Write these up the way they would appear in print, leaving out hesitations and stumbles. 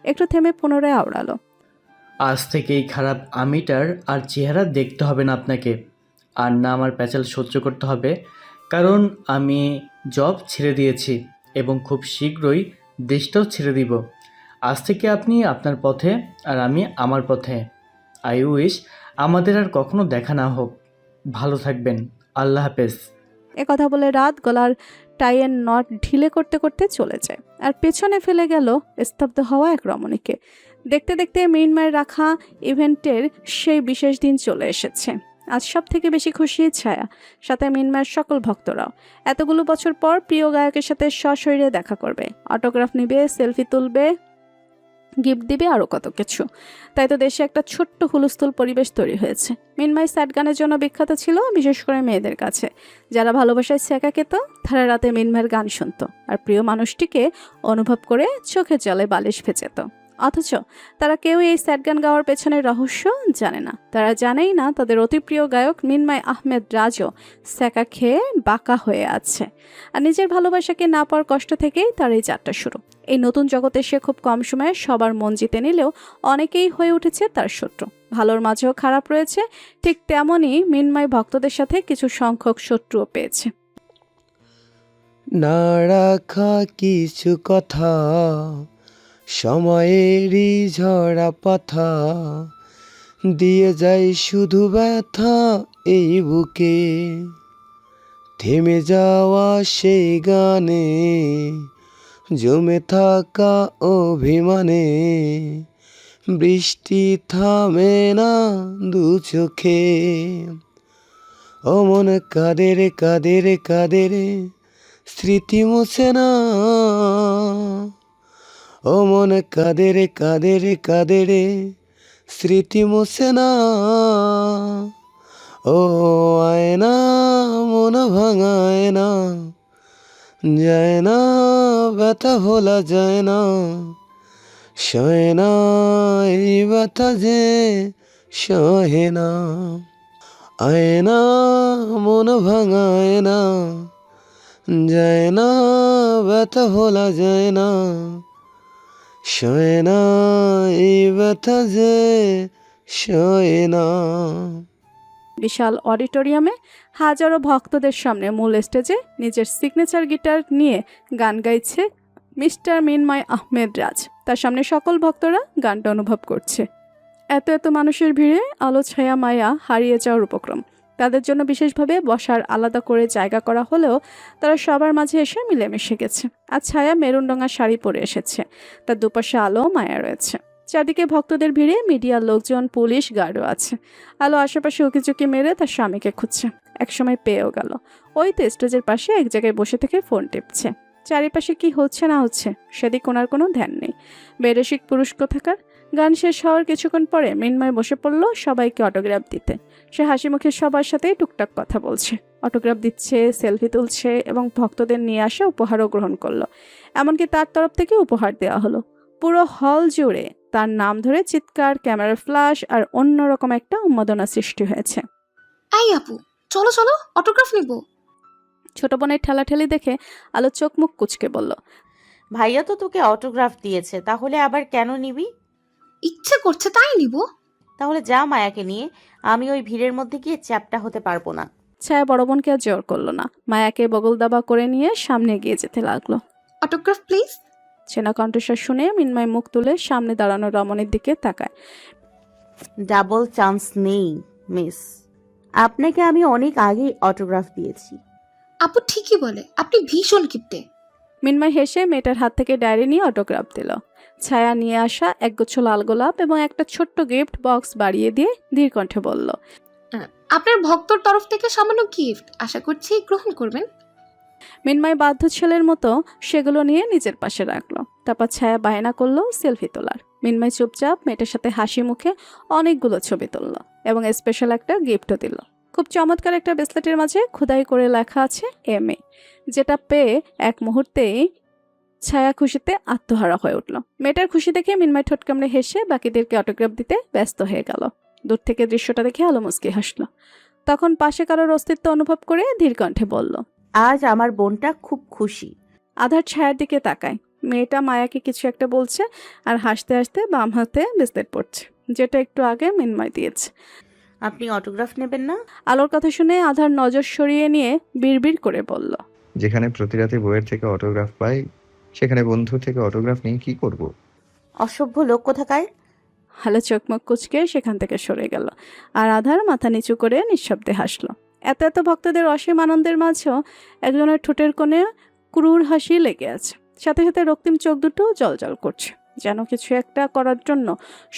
একটু থেমে পুনরায় আওড়ালো। আজ থেকে এই খারাপ আমিটার আর চেহারা দেখতে হবে না আপনাকে, আর না আমার প্যাচাল সহ্য করতে হবে, কারণ আমি জব ছেড়ে দিয়েছি এবং খুব শীঘ্রই দেশটাও ছেড়ে দিব। আজ থেকে আপনি আপনার পথে আর আমি আমার পথে। আই উইশ আমাদের আর কখনো দেখা না হোক। ভালো থাকবেন। আল্লাহ হাফেজ। কথা বলে রাত গলার টাইয়ের নট ঢিলে করতে করতে চলে যায়, আর পেছনে ফেলে গেল স্তব্ধ হওয়া এক রমণীকে। দেখতে দেখতে মিনমায় রাখা ইভেন্টের সেই বিশেষ দিন চলে এসেছে। আজ সব থেকে বেশি খুশি ছায়া, সাথে মিনমায়ের সকল ভক্তরাও। এতগুলো বছর পর প্রিয় গায়কের সাথে সশরীরে দেখা করবে, অটোগ্রাফ নেবে, সেলফি তুলবে, গিফট দিবে, আরও কত কিছু। তাই তো দেশে একটা ছোট্ট হুলস্থুল পরিবেশ তৈরি হয়েছে। মিনমাই স্যাড গানের জন্য বিখ্যাত ছিল, বিশেষ করে মেয়েদের কাছে। যারা ভালোবাসায় ছ্যাঁকা খেত তারা রাতে মিনমাইয়ের গান শুনত, আর প্রিয় মানুষটিকে অনুভব করে চোখে জলে বালিশ ভেজেত। অথচ তারা কেউ এই স্যাড গান গাওয়ার পেছনের রহস্য জানে না। তারা জানেই না তাদের অতি প্রিয় গায়ক মিনমাই আহমেদ রাজও ছ্যাঁকা খেয়ে বাঁকা হয়ে আছে। আর নিজের ভালোবাসাকে না পাওয়ার কষ্ট থেকেই তার এই যাত্রা শুরু। এই নতুন জগতে সে খুব কম সময়ে সবার মন জিতে নিলেও অনেকেই হয়ে উঠেছে তার শত্রু। ভালোর মাঝেও খারাপ রয়েছে, ঠিক তেমনই মিনময় ভক্তদের সাথে কিছু সংখ্যক শত্রুও পেয়েছে। না রাখা কিছু কথা, সময়েরই ঝরা পাথা, দিয়ে যায় শুধু ব্যথা এই বুকে। থেমে যাওয়া সেই গানে, জমে থাকা অভিমানে, বৃষ্টি থামে না দু চোখে। ও মন কাঁদে রে কাঁদে রে কাঁদে রে, স্মৃতি মুছে না। ও মন কাঁদে রে কাঁদে রে কাঁদে রে, স্মৃতি মুছে না। ও আয়না মন ভাঙায় না, যায় না ব্যথা ভোলা যায় না। সয় না এই ব্যথা যে সহে না। আয়না মন ভাঙায় না, যায় না ব্যথা ভোলা যায় না। সয় না এই ব্যথা যে সয় না। বিশাল অডিটোরিয়ামে হাজারো ভক্তদের সামনে মূল স্টেজে নিজের সিগনেচার গিটার নিয়ে গান গাইছে মিস্টার মিনময় আহমেদ রাজ। তার সামনে সকল ভক্তরা গানটা অনুভব করছে। এত এত মানুষের ভিড়ে আলো ছায়া মায়া হারিয়ে যাওয়ার উপক্রম। তাদের জন্য বিশেষভাবে বসার আলাদা করে জায়গা করা হলেও তারা সবার মাঝে এসে মিলেমিশে গেছে। আর ছায়া মেরুন রঙা শাড়ি পরে এসেছে, তার দুপাশে আলো মায়া রয়েছে। চারদিকে ভক্তদের ভিড়ে মিডিয়ার লোকজন, পুলিশ, গার্ডও আছে। আলো আশেপাশে উকিঝুঁকি মেরে তার স্বামীকে খুঁজছে। একসময় পেয়েও গেল। ওই তো স্টেজের পাশে এক জায়গায় বসে থেকে ফোন টিপছে। চারিপাশে কি হচ্ছে না হচ্ছে সেদিক ওনার কোনো ধ্যান নেই। বেরসিক পুরুষ কোথাকার। গান শেষ হওয়ার কিছুক্ষণ পরে মিনময় বসে পড়ল সবাইকে অটোগ্রাফ দিতে। সে হাসি মুখে সবার সাথেই টুকটাক কথা বলছে, অটোগ্রাফ দিচ্ছে, সেলফি তুলছে এবং ভক্তদের নিয়ে আসা উপহারও গ্রহণ করলো। এমনকি তার তরফ থেকে উপহার দেওয়া হলো। পুরো হল জুড়ে তার নাম ধরে চিৎকার, ক্যামেরার ফ্ল্যাশ আর অন্যরকম একটা উন্মাদনা সৃষ্টি হয়েছে। এই আপু, চলো চলো অটোগ্রাফ নিব। ছোট বোনের ঠেলাঠেলি দেখে আলো চোখ মুখ কুচকে বলল, ভাইয়া তো তোকে অটোগ্রাফ দিয়েছে, তাহলে আবার কেন নিবি? ইচ্ছে করছে তাই নিব। তাহলে যা মায়াকে নিয়ে, আমি ওই ভিড়ের মধ্যে গিয়ে চ্যাপ্টা হতে পারবো না। ছায়া বড় বোনকে আর জোর করলো না, মায়াকে বগল দাবা করে নিয়ে সামনে এগিয়ে যেতে লাগলো। Autograph please. চেনা কণ্ঠস্বর শুনে মিনময় মুখ তুলে সামনে দাঁড়ানো রমণীর দিকে তাকায়। ডাবল চান্স নেই মিস, আপনাকে আমি অনেক আগেই অটোগ্রাফ দিয়েছি। আপু ঠিকই বলে, আপনি ভীষণ কিপটে। মিনময় হেসে মেয়েটার হাত থেকে ডায়েরি নিয়ে অটোগ্রাফ দিল। ছায়া নিয়ে আসা একগুচ্ছ লাল গোলাপ এবং একটা ছোট্ট গিফট বক্স বাড়িয়ে দিয়ে ধীর কণ্ঠে বলল, আপনার ভক্তর তরফ থেকে সামান্য গিফট, আশা করছি গ্রহণ করবেন। মিনময় বাধ্য ছেলের মতো সেগুলো নিয়ে নিজের পাশে রাখলো। তারপর ছায়া বায়না করলো সেলফি তোলার। মিনময় চুপচাপ মেয়েটার সাথে হাসি মুখে অনেকগুলো ছবি তুললো এবং স্পেশাল একটা গিফটও দিল। খুব চমৎকার একটা ব্রেসলেটের মাঝে খোদাই করে লেখা আছে MA, যেটা পেয়ে এক মুহূর্তেই ছায়া খুশিতে আত্মহারা হয়ে উঠল। মেয়েটার খুশি দেখে মিনময় ঠোঁট কামড়ে হেসে বাকিদেরকে অটোগ্রাফ দিতে ব্যস্ত হয়ে গেল। দূর থেকে দৃশ্যটা দেখে আলো মুচকি হাসলো। তখন পাশে কারোর অস্তিত্ব অনুভব করে ধীর কণ্ঠে বলল, আজ আমার বোনটা খুব খুশি। আধার ছায়ার দিকে তাকায়। মেয়েটা মায়াকে কিছু একটা বলছে আর হাসতে হাসতে বাম হাতে ব্রেসলেট পড়ছে, যেটা একটু আগে মিনময় দিয়েছে। আপনি অটোগ্রাফ নেবেন না? আলোর কথা শুনে আধার নজর সরিয়ে নিয়ে বিড়বিড় করে বলল, যেখানে প্রতি রাতে বইয়ের থেকে অটোগ্রাফ পাই, সেখানে বন্ধু থেকে অটোগ্রাফ নিয়ে কি করব? অসভ্য লোক কোথাকার। হালো চোখমুখ কুচকে সেখান থেকে সরে গেল। আর আধার মাথা নিচু করে নিঃশব্দে হাসলো। এত এত ভক্তদের অসীম আনন্দের মাঝেও একজনের ঠোঁটের কোণে ক্রূর হাসি লেগে আছে, সাথে সাথে রক্তিম চোখ দুটো জলজল করছে, যেন কিছু একটা করার জন্য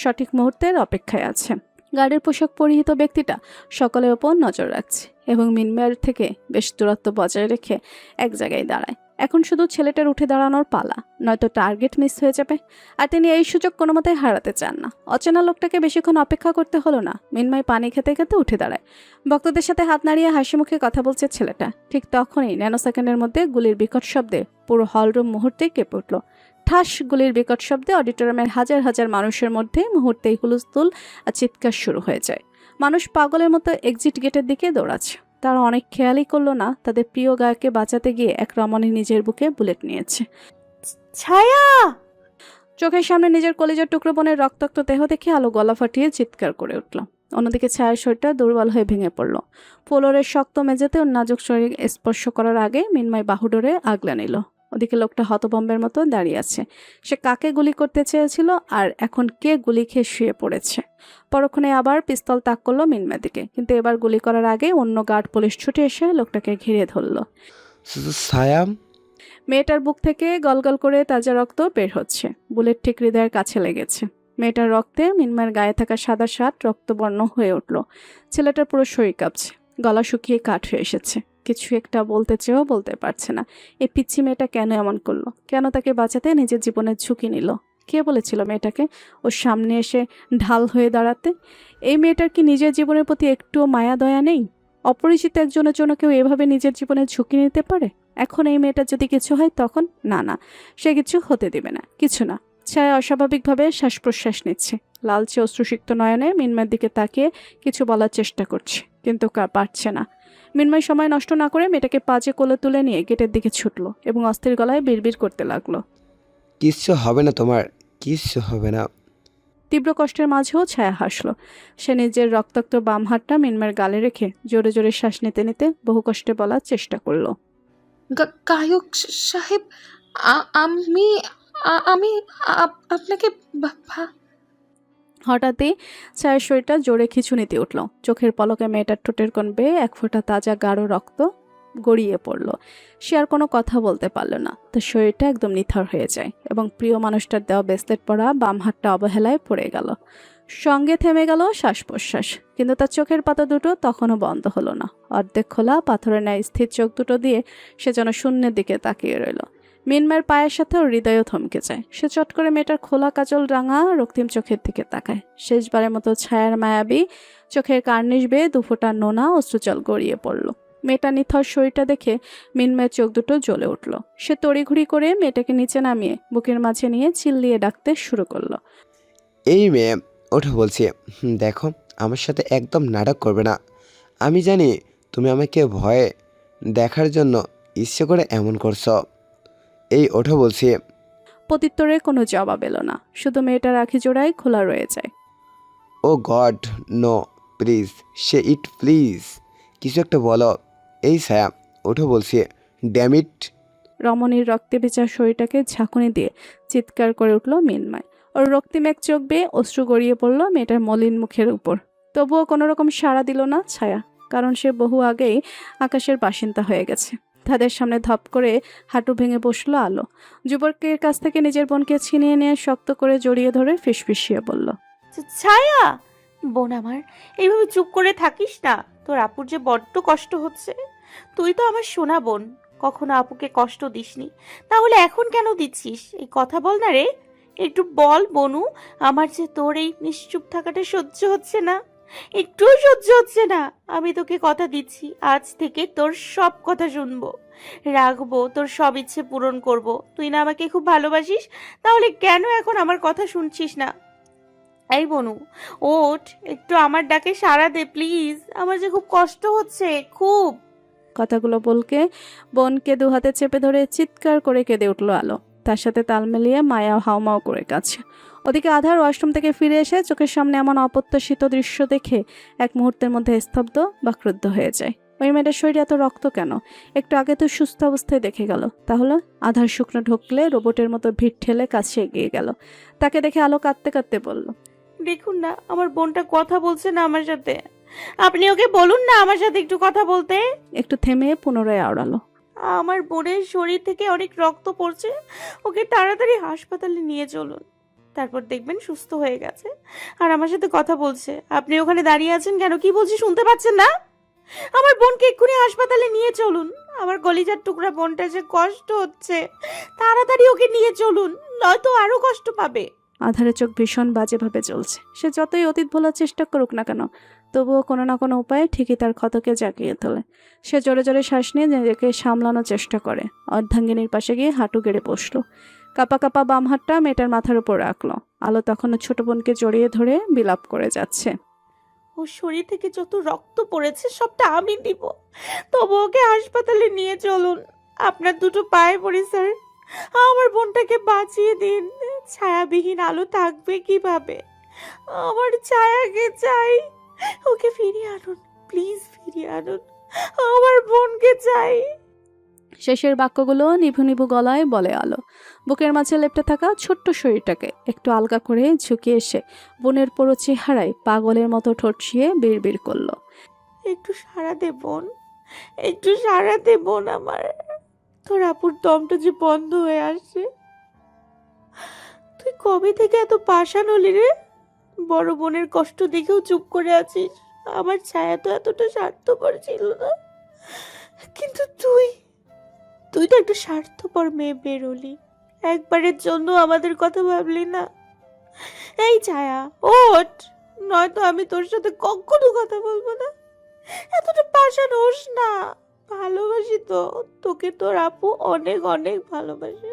সঠিক মুহূর্তের অপেক্ষায় আছে। গাড়ির পোশাক পরিহিত ব্যক্তিটা সকলের ওপর নজর রাখছে এবং মিনময়ের থেকে বেশ দূরত্ব বজায় রেখে এক জায়গায় দাঁড়ায়। এখন শুধু ছেলেটার উঠে দাঁড়ানোর পালা, নয়তো টার্গেট মিস হয়ে যাবে। আর তিনি এই সুযোগ কোনো মতেই হারাতে চান না। অচেনা লোকটাকে বেশিক্ষণ অপেক্ষা করতে হলো না। মিনময় পানি খেতে খেতে উঠে দাঁড়ায়। ভক্তদের সাথে হাত নাড়িয়ে হাসি মুখে কথা বলছে ছেলেটা। ঠিক তখনই ন্যানোসেকেন্ডের মধ্যে গুলির বিকট শব্দে পুরো হলরুম মুহূর্তেই কেঁপে উঠল। ঠাস গুলির বিকট শব্দে অডিটোরিয়ামের হাজার হাজার মানুষের মধ্যে মুহূর্তেই হুলস্থুল আর চিৎকার শুরু হয়ে যায়। মানুষ পাগলের মতো এক্সিট গেটের দিকে দৌড়াচ্ছে। তারা অনেক খেয়ালই করলো না তাদের প্রিয় গায়ককে বাঁচাতে গিয়ে এক রমণী নিজের বুকে বুলেট নিয়েছে। ছায়া! চোখের সামনে নিজের কলিজার টুকরো বোনের রক্তাক্ত দেহ দেখে আলো গলা ফাটিয়ে চিৎকার করে উঠল। অন্যদিকে ছায়ার শরীরটা দুর্বল হয়ে ভেঙে পড়ল। ফ্লোরের শক্ত মেঝেতে ওর নাজুক শরীর স্পর্শ করার আগে মিনময় বাহু ধরে আগলে নিল। ওদিকে লোকটা হতবম্বের মতো দাঁড়িয়ে আছে। সে কাকে গুলি করতে চেয়েছিল আর এখন কে গুলি খেয়ে শুয়ে পড়েছে। পরক্ষণে আবার পিস্তল তাক করলো মিনময়ের দিকে, কিন্তু এবার গুলি করার আগে অন্য গার্ড পুলিশ ছুটে এসে লোকটাকে ঘিরে ধরল। ছায়া, মেয়েটার বুক থেকে গলগল করে তাজা রক্ত বের হচ্ছে। বুলেট ঠিক হৃদয়ের কাছে লেগেছে। মেয়েটার রক্তে মিনময়ের গায়ে থাকা সাদা শার্ট রক্তবর্ণ হয়ে উঠল। ছেলেটার পুরো শরীর কাঁপছে, গলা শুকিয়ে কাঠ হয়ে এসেছে। কিছু একটা বলতে চেয়েও বলতে পারছে না। এই পিচ্ছি মেয়েটা কেন এমন করলো? কেন তাকে বাঁচাতে নিজের জীবনের ঝুঁকি নিল? কে বলেছিল মেয়েটাকে ওর সামনে এসে ঢাল হয়ে দাঁড়াতে? এই মেয়েটার কি নিজের জীবনের প্রতি একটুও মায়া দয়া নেই? অপরিচিত একজনের জন্য কেউ এভাবে নিজের জীবনের ঝুঁকি নিতে পারে? এখন এই মেয়েটার যদি কিছু হয় তখন? না না, সে কিছু হতে দিবে না, কিছু না। ছায়া অস্বাভাবিকভাবে শ্বাস প্রশ্বাস নিচ্ছে। লালচে অশ্রুসিক্ত নয়নে মিনময়ের দিকে তাকিয়ে কিছু বলার চেষ্টা করছে, কিন্তু পারছে না। মিনময় সময় নষ্ট না করে মেয়েটাকে পাজে কোলে তুলে নিয়ে গেটের দিকে ছুটলো এবং অস্থির গলায় বিড়বিড় করতে লাগলো, কিচ্ছু হবে না তোমার, কিচ্ছু হবে না। তীব্র কষ্টের মাঝেও ছায়া হাসলো। সে নিজের রক্তাক্ত বাম হাতটা মিনময়ের গালে রেখে জোরে জোরে শ্বাস নিতে নিতে বহু কষ্টে বলার চেষ্টা করলো, গায়ক সাহেব, আমি আমি আপনাকে হঠাৎই ছায়ার শরীরটা জোরে খিঁচুনিতে উঠল। চোখের পলকে মেয়েটার ঠোঁটের কোণ বেয়ে এক ফোঁটা তাজা গাঢ় রক্ত গড়িয়ে পড়ল। সে আর কোনো কথা বলতে পারল না। তার শরীরটা একদম নিথর হয়ে যায় এবং প্রিয় মানুষটার দেওয়া ব্রেসলেট পরা বাম হাতটা অবহেলায় পড়ে গেল। সঙ্গে থেমে গেল শ্বাস প্রশ্বাস, কিন্তু তার চোখের পাতা দুটো তখনও বন্ধ হলো না। অর্ধেক খোলা পাথরের ন্যায় স্থির চোখ দুটো দিয়ে সে যেন শূন্যের দিকে তাকিয়ে রইল। মিনময়ের পায়ের সাথে ওর হৃদয়ও থমকে যায়। সে চট করে মেয়েটার খোলা কাজল রাঙা রক্তিম চোখের দিকে তাকায়। শেষবারের মতো ছায়ার মায়াবী চোখের কার্নিশ বেয়ে দুফোঁটা নোনা অশ্রুজল গড়িয়ে পড়ল। মেয়েটা নিথর শরীরটা দেখে মিনময়ের চোখ দুটো জ্বলে উঠল। সে তড়িঘড়ি করে মেয়েটাকে নিচে নামিয়ে বুকের মাঝে নিয়ে চিল্লিয়ে ডাকতে শুরু করলো, এই মেয়ে ওঠো বলছি। দেখো, আমার সাথে একদম নাটক করবে না। আমি জানি তুমি আমাকে ভয়ে দেখার জন্য ইচ্ছে করে এমন করছো। এই ওঠো বলছি। প্রত্যুত্তরে কোনো জবাব এলো না, শুধু মেয়েটার আঁখি জোড়াই খোলা রয়ে যায়। Oh God, no please say it, please কিছু একটা বলো। এই ছায়া, ওঠো বলছি, ড্যামিট। রমণীর রক্তে ভেজা শরীরটাকে ঝাঁকুনি দিয়ে চিৎকার করে উঠল মিনময়। ওর রক্তিম এক চোখ বেয়ে অশ্রু গড়িয়ে পড়ল মেয়েটার মলিন মুখের উপর। তবুও কোনো রকম সাড়া দিল না ছায়া, কারণ সে বহু আগেই আকাশের বাসিন্দা হয়ে গেছে। তাদের সামনে ধপ করে হাঁটু ভেঙে বসলো আলো। যুবকের কাছ থেকে নিজের বোনকে ছিনিয়ে নিয়ে শক্ত করে জড়িয়ে ধরে ফিসফিসিয়ে বলল, ছায়া বোন আমার, এইভাবে চুপ করে থাকিস না। তোর আপুর যে বড্ড কষ্ট হচ্ছে। তুই তো আমার সোনা বোন, কখনো আপুকে কষ্ট দিসনি, তাহলে এখন কেন দিচ্ছিস? এই কথা বল না রে, একটু বল বনু। আমার যে তোর এই নিশ্চুপ থাকাটা সহ্য হচ্ছে না, একটুও সহ্য হচ্ছে না। আমি তোকে কথা দিচ্ছি, আজ থেকে তোর সব কথা শুনবো, রাখবো, তোর সব ইচ্ছে পূরণ করব। তুই না আমাকে খুব ভালোবাসিস, তাহলে কেন এখন আমার কথা শুনছিস না? এই বনু, ওঠ, একটু আমার ডাকে সাড়া দে প্লিজ। আমার যে খুব কষ্ট হচ্ছে, খুব। কথাগুলো বলকে বোনকে দুহাতে চেপে ধরে চিৎকার করে কেঁদে উঠল আলো। তার সাথে তাল মিলিয়ে মায়া হাউমাউ করে কাছে। ওদিকে আধার ওয়াশরুম থেকে ফিরে এসে চোখের সামনে এমন অপ্রত্যাশিত দৃশ্য দেখে এক মুহূর্তের মধ্যে স্তব্ধ বা ক্রুদ্ধ হয়ে যায়। ওই মেয়েটার শরীরে এত রক্ত কেন? একটু আগে তো সুস্থ অবস্থায় দেখে গেল। তাহলে আধার শুকনো ঢুকলে রোবটের মতো ভিড় ঠেলে কাছে এগিয়ে গেল। তাকে দেখে আলো কাঁদতে কাঁদতে বলল, দেখুন না, আমার বোনটা কথা বলছে না আমার সাথে। আপনি ওকে বলুন না আমার সাথে একটু কথা বলতে। একটু থেমে পুনরায় আওড়ালো, আমার বোনের শরীর থেকে অনেক রক্ত পড়ছে, ওকে তাড়াতাড়ি হাসপাতালে নিয়ে চলুন। তারপর দেখবেন সুস্থ হয়ে গেছে আর আমার সাথে কথা বলছে। আপনি ওখানে দাঁড়িয়ে আছেন কেন? কি বলছি শুনতে পাচ্ছেন না? আমার বোনকে এক্ষুনি হাসপাতালে নিয়ে চলুন। আমার কলিজার টুকরা বোনটা যে কষ্ট হচ্ছে, তাড়াতাড়ি ওকে নিয়ে চলুন, নয়তো আরো কষ্ট পাবে। আধারের চোখ ভীষণ বাজেভাবে জ্বলছে। সে যতই অতীত ভোলার চেষ্টা করুক না কেন, তবুও কোনো না কোনো উপায়ে ঠিকই তার ক্ষতকে জাগিয়ে তোলে। সে জোরে জোরে শ্বাস নিয়ে নিজেকে সামলানোর চেষ্টা করে। অর্ধাঙ্গিনীর পাশে গিয়ে হাঁটু গেড়ে বসলো। কাপা কাপা বাম হাতটা মেয়েটার মাথার উপর রাখলো। আলো তখনও ছোট বোনকে জড়িয়ে ধরে বিলাপ করে যাচ্ছে। ওর শরীর থেকে যত রক্ত পড়েছে সবটা আমি দিব, তবু ওকে হাসপাতালে নিয়ে চলুন। আপনার দুটো পায়ে পড়ি স্যার, আমার বোনটাকে বাঁচিয়ে দিন। ছায়াবিহীন আলো থাকবে কিভাবে? আমার ছায়াকে চাই, ওকে ফিরিয়ে আনুন, প্লিজ ফিরিয়ে আনুন, আমার বোনকে চাই। শেষের বাক্যগুলো নিভু নিভু গলায় বলে আলো। বুকের মাঝে লেপ্টে থাকা ছোট্ট শরীরটাকে একটু আলগা করে ঝুঁকিয়ে এসে বোনের পুরো চেহারায় পাগলের মতো ঠোঁটছিয়ে বিড়বিড় করলো, একটু সাড়া দে বোন, একটু সাড়া দে বোন আমার। তোর আপুর দমটা যে বন্ধ হয়ে আসছে। তুই কবে থেকে এত পাষাণ হলি রে? বড় বোনের কষ্ট দেখেও চুপ করে আছিস। আমার ছায়া তো এতটা স্বার্থপর ছিল না, কিন্তু তুই তো একটা স্বার্থপর মেয়ে বেরোলি। একবারের জন্য আমাদের কথা ভাবলি না? এই ছায়া ওঠ, নয়তো আমি তোর সাথে কখনো কথা বলবো না। এতটা পাষাণ হোস না। ভালোবাসি তো তোকে, তোর আপু অনেক অনেক ভালোবাসে।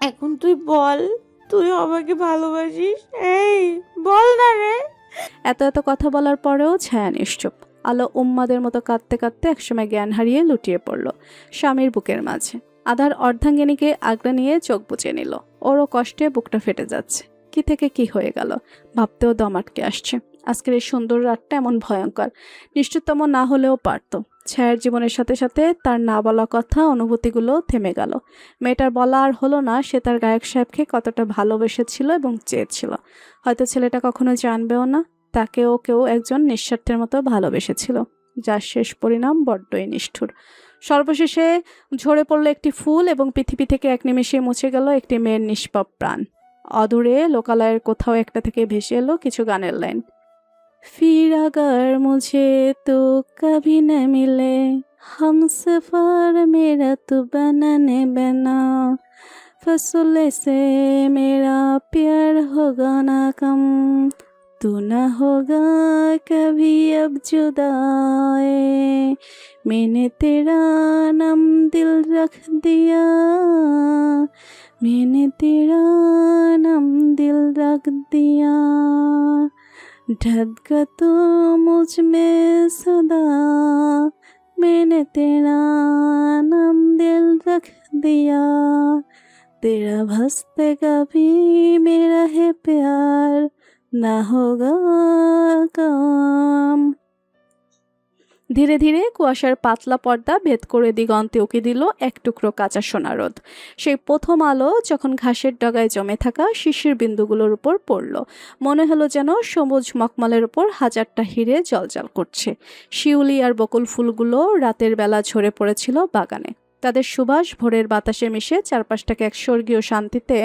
এখন তুই বল, তুই আমাকে ভালোবাসিস? এই বল না রে। এত এত কথা বলার পরেও ছায়া নিশ্চুপ। আলো উম্মাদের মতো কাঁদতে কাঁদতে একসময় জ্ঞান হারিয়ে লুটিয়ে পড়ল স্বামীর বুকের মাঝে। আধার অর্ধাঙ্গিনীকে আগলে নিয়ে চোখ বুজে নিল। ওরও কষ্টে বুকটা ফেটে যাচ্ছে। কি থেকে কি হয়ে গেল ভাবতেও দম আটকে আসছে। আজকের এই সুন্দর রাতটা এমন ভয়ঙ্কর, নিশ্চিততম না হলেও পারত। ছায়ার জীবনের সাথে সাথে তার না বলা কথা, অনুভূতিগুলো থেমে গেল। মেয়েটার বলা আর হলো না সে তার গায়ক সাহেবকে কতটা ভালোবেসেছিল এবং চেয়েছিল। হয়তো ছেলেটা কখনো জানবেও না তাকেও কেউ একজন নিঃস্বার্থের মতো ভালোবেসেছিল, যার শেষ পরিণাম বড্ডই নিষ্ঠুর। সর্বশেষে ঝরে পড়ল একটি ফুল এবং পৃথিবী থেকে এক নিমেষে মুছে গেল একটি মেয়ের নিষ্পাপ প্রাণ। অদূরে লোকালয়ের কোথাও একটা থেকে ভেসে এলো কিছু গানের লাইন। फिर अगर मुझे तो कभी न मिले हम सफर मेरा तो बनाने बना फसले से मेरा प्यार होगा ना कम तू न होगा कभी अब जुदाए मैंने तेरा नाम दिल रख दिया मैंने तेरा नाम दिल रख दिया ढका तो मुझ में सदा मैंने तेरा नाम दिल रख दिया तेरा भस्ते कभी मेरा है प्यार ना होगा काम। ধীরে ধীরে কুয়াশার পাতলা পর্দা ভেদ করে দিগন্তে উকি দিল এক টুকরো কাঁচা সোনা রোদ। সেই প্রথম আলো যখন ঘাসের ডগায় জমে থাকা শিশির বিন্দুগুলোর উপর পড়ল, মনে হলো যেন সবুজ মখমলের উপর হাজারটা হিরে জ্বলজ্বল করছে। শিউলি আর বকুল ফুলগুলো রাতের বেলা ঝরে পড়েছিল বাগানে। তাদের সুবাস ভোরের বাতাসে মিশে চারপাশটাকে এক স্বর্গীয় শান্তিতে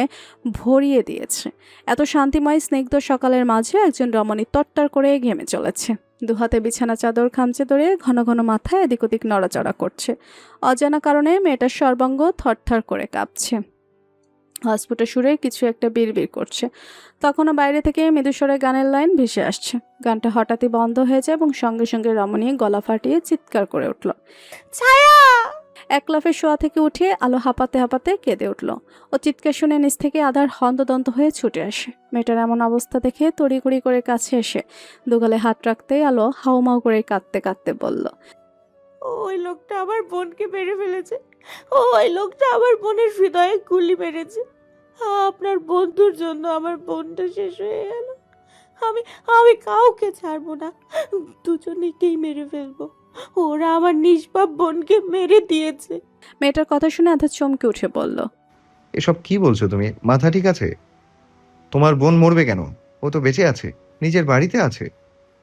ভরিয়ে দিয়েছে। এত শান্তিময় স্নিগ্ধ সকালের মাঝে একজন রমণী তট্টার করে ঘেমে চলেছে। দুহাতে বিছানা চাদর খামচে ধরে ঘন ঘন মাথায় এদিক ওদিক নড়াচড়া করছে। অজানা কারণে মেয়েটার সর্বাঙ্গ থরথর করে কাঁপছে। অস্ফুট সুরে কিছু একটা বিড়বিড় করছে। তখনও বাইরে থেকে মৃদুস্বরে গানের লাইন ভেসে আসছে। গানটা হঠাৎই বন্ধ হয়ে যায় এবং সঙ্গে সঙ্গে রমণী গলা ফাটিয়ে চিৎকার করে উঠল, ছায়া! এক লাফে শোয়া থেকে উঠে আলো হাঁপাতে হাঁপাতে কেঁদে উঠল। ও চিৎকার শুনে নিচ থেকে আধার হন্তদন্ত হয়ে ছুটে আসে। মেয়েটার এমন অবস্থা দেখে তড়িঘড়ি করে কাছে এসে দুগালে হাত রাখতেই আলো হাউমাউ করে কাঁদতে কাঁদতে বলল, ওই লোকটা আমার বোনকে মেরে ফেলেছে। ওই লোকটা আমার বোনের হৃদয়ে গুলি মেরেছে। আপনার বন্ধুর জন্য আমার বোনটা শেষ হয়ে গেল। আমি আমি কাউকে ছাড়বো না, দুজনেকেই মেরে ফেলবো। ওরা আমার নিষ্পাপ বোনকে মেরে দিয়েছে। মেয়েটার কথা শুনে আধা চমকে উঠে বলল, এসব কি বলছো তুমি? মাথা ঠিক আছে? তোমার বোন মরবে কেন? ও তো বেঁচে আছে, নিজের বাড়িতে আছে।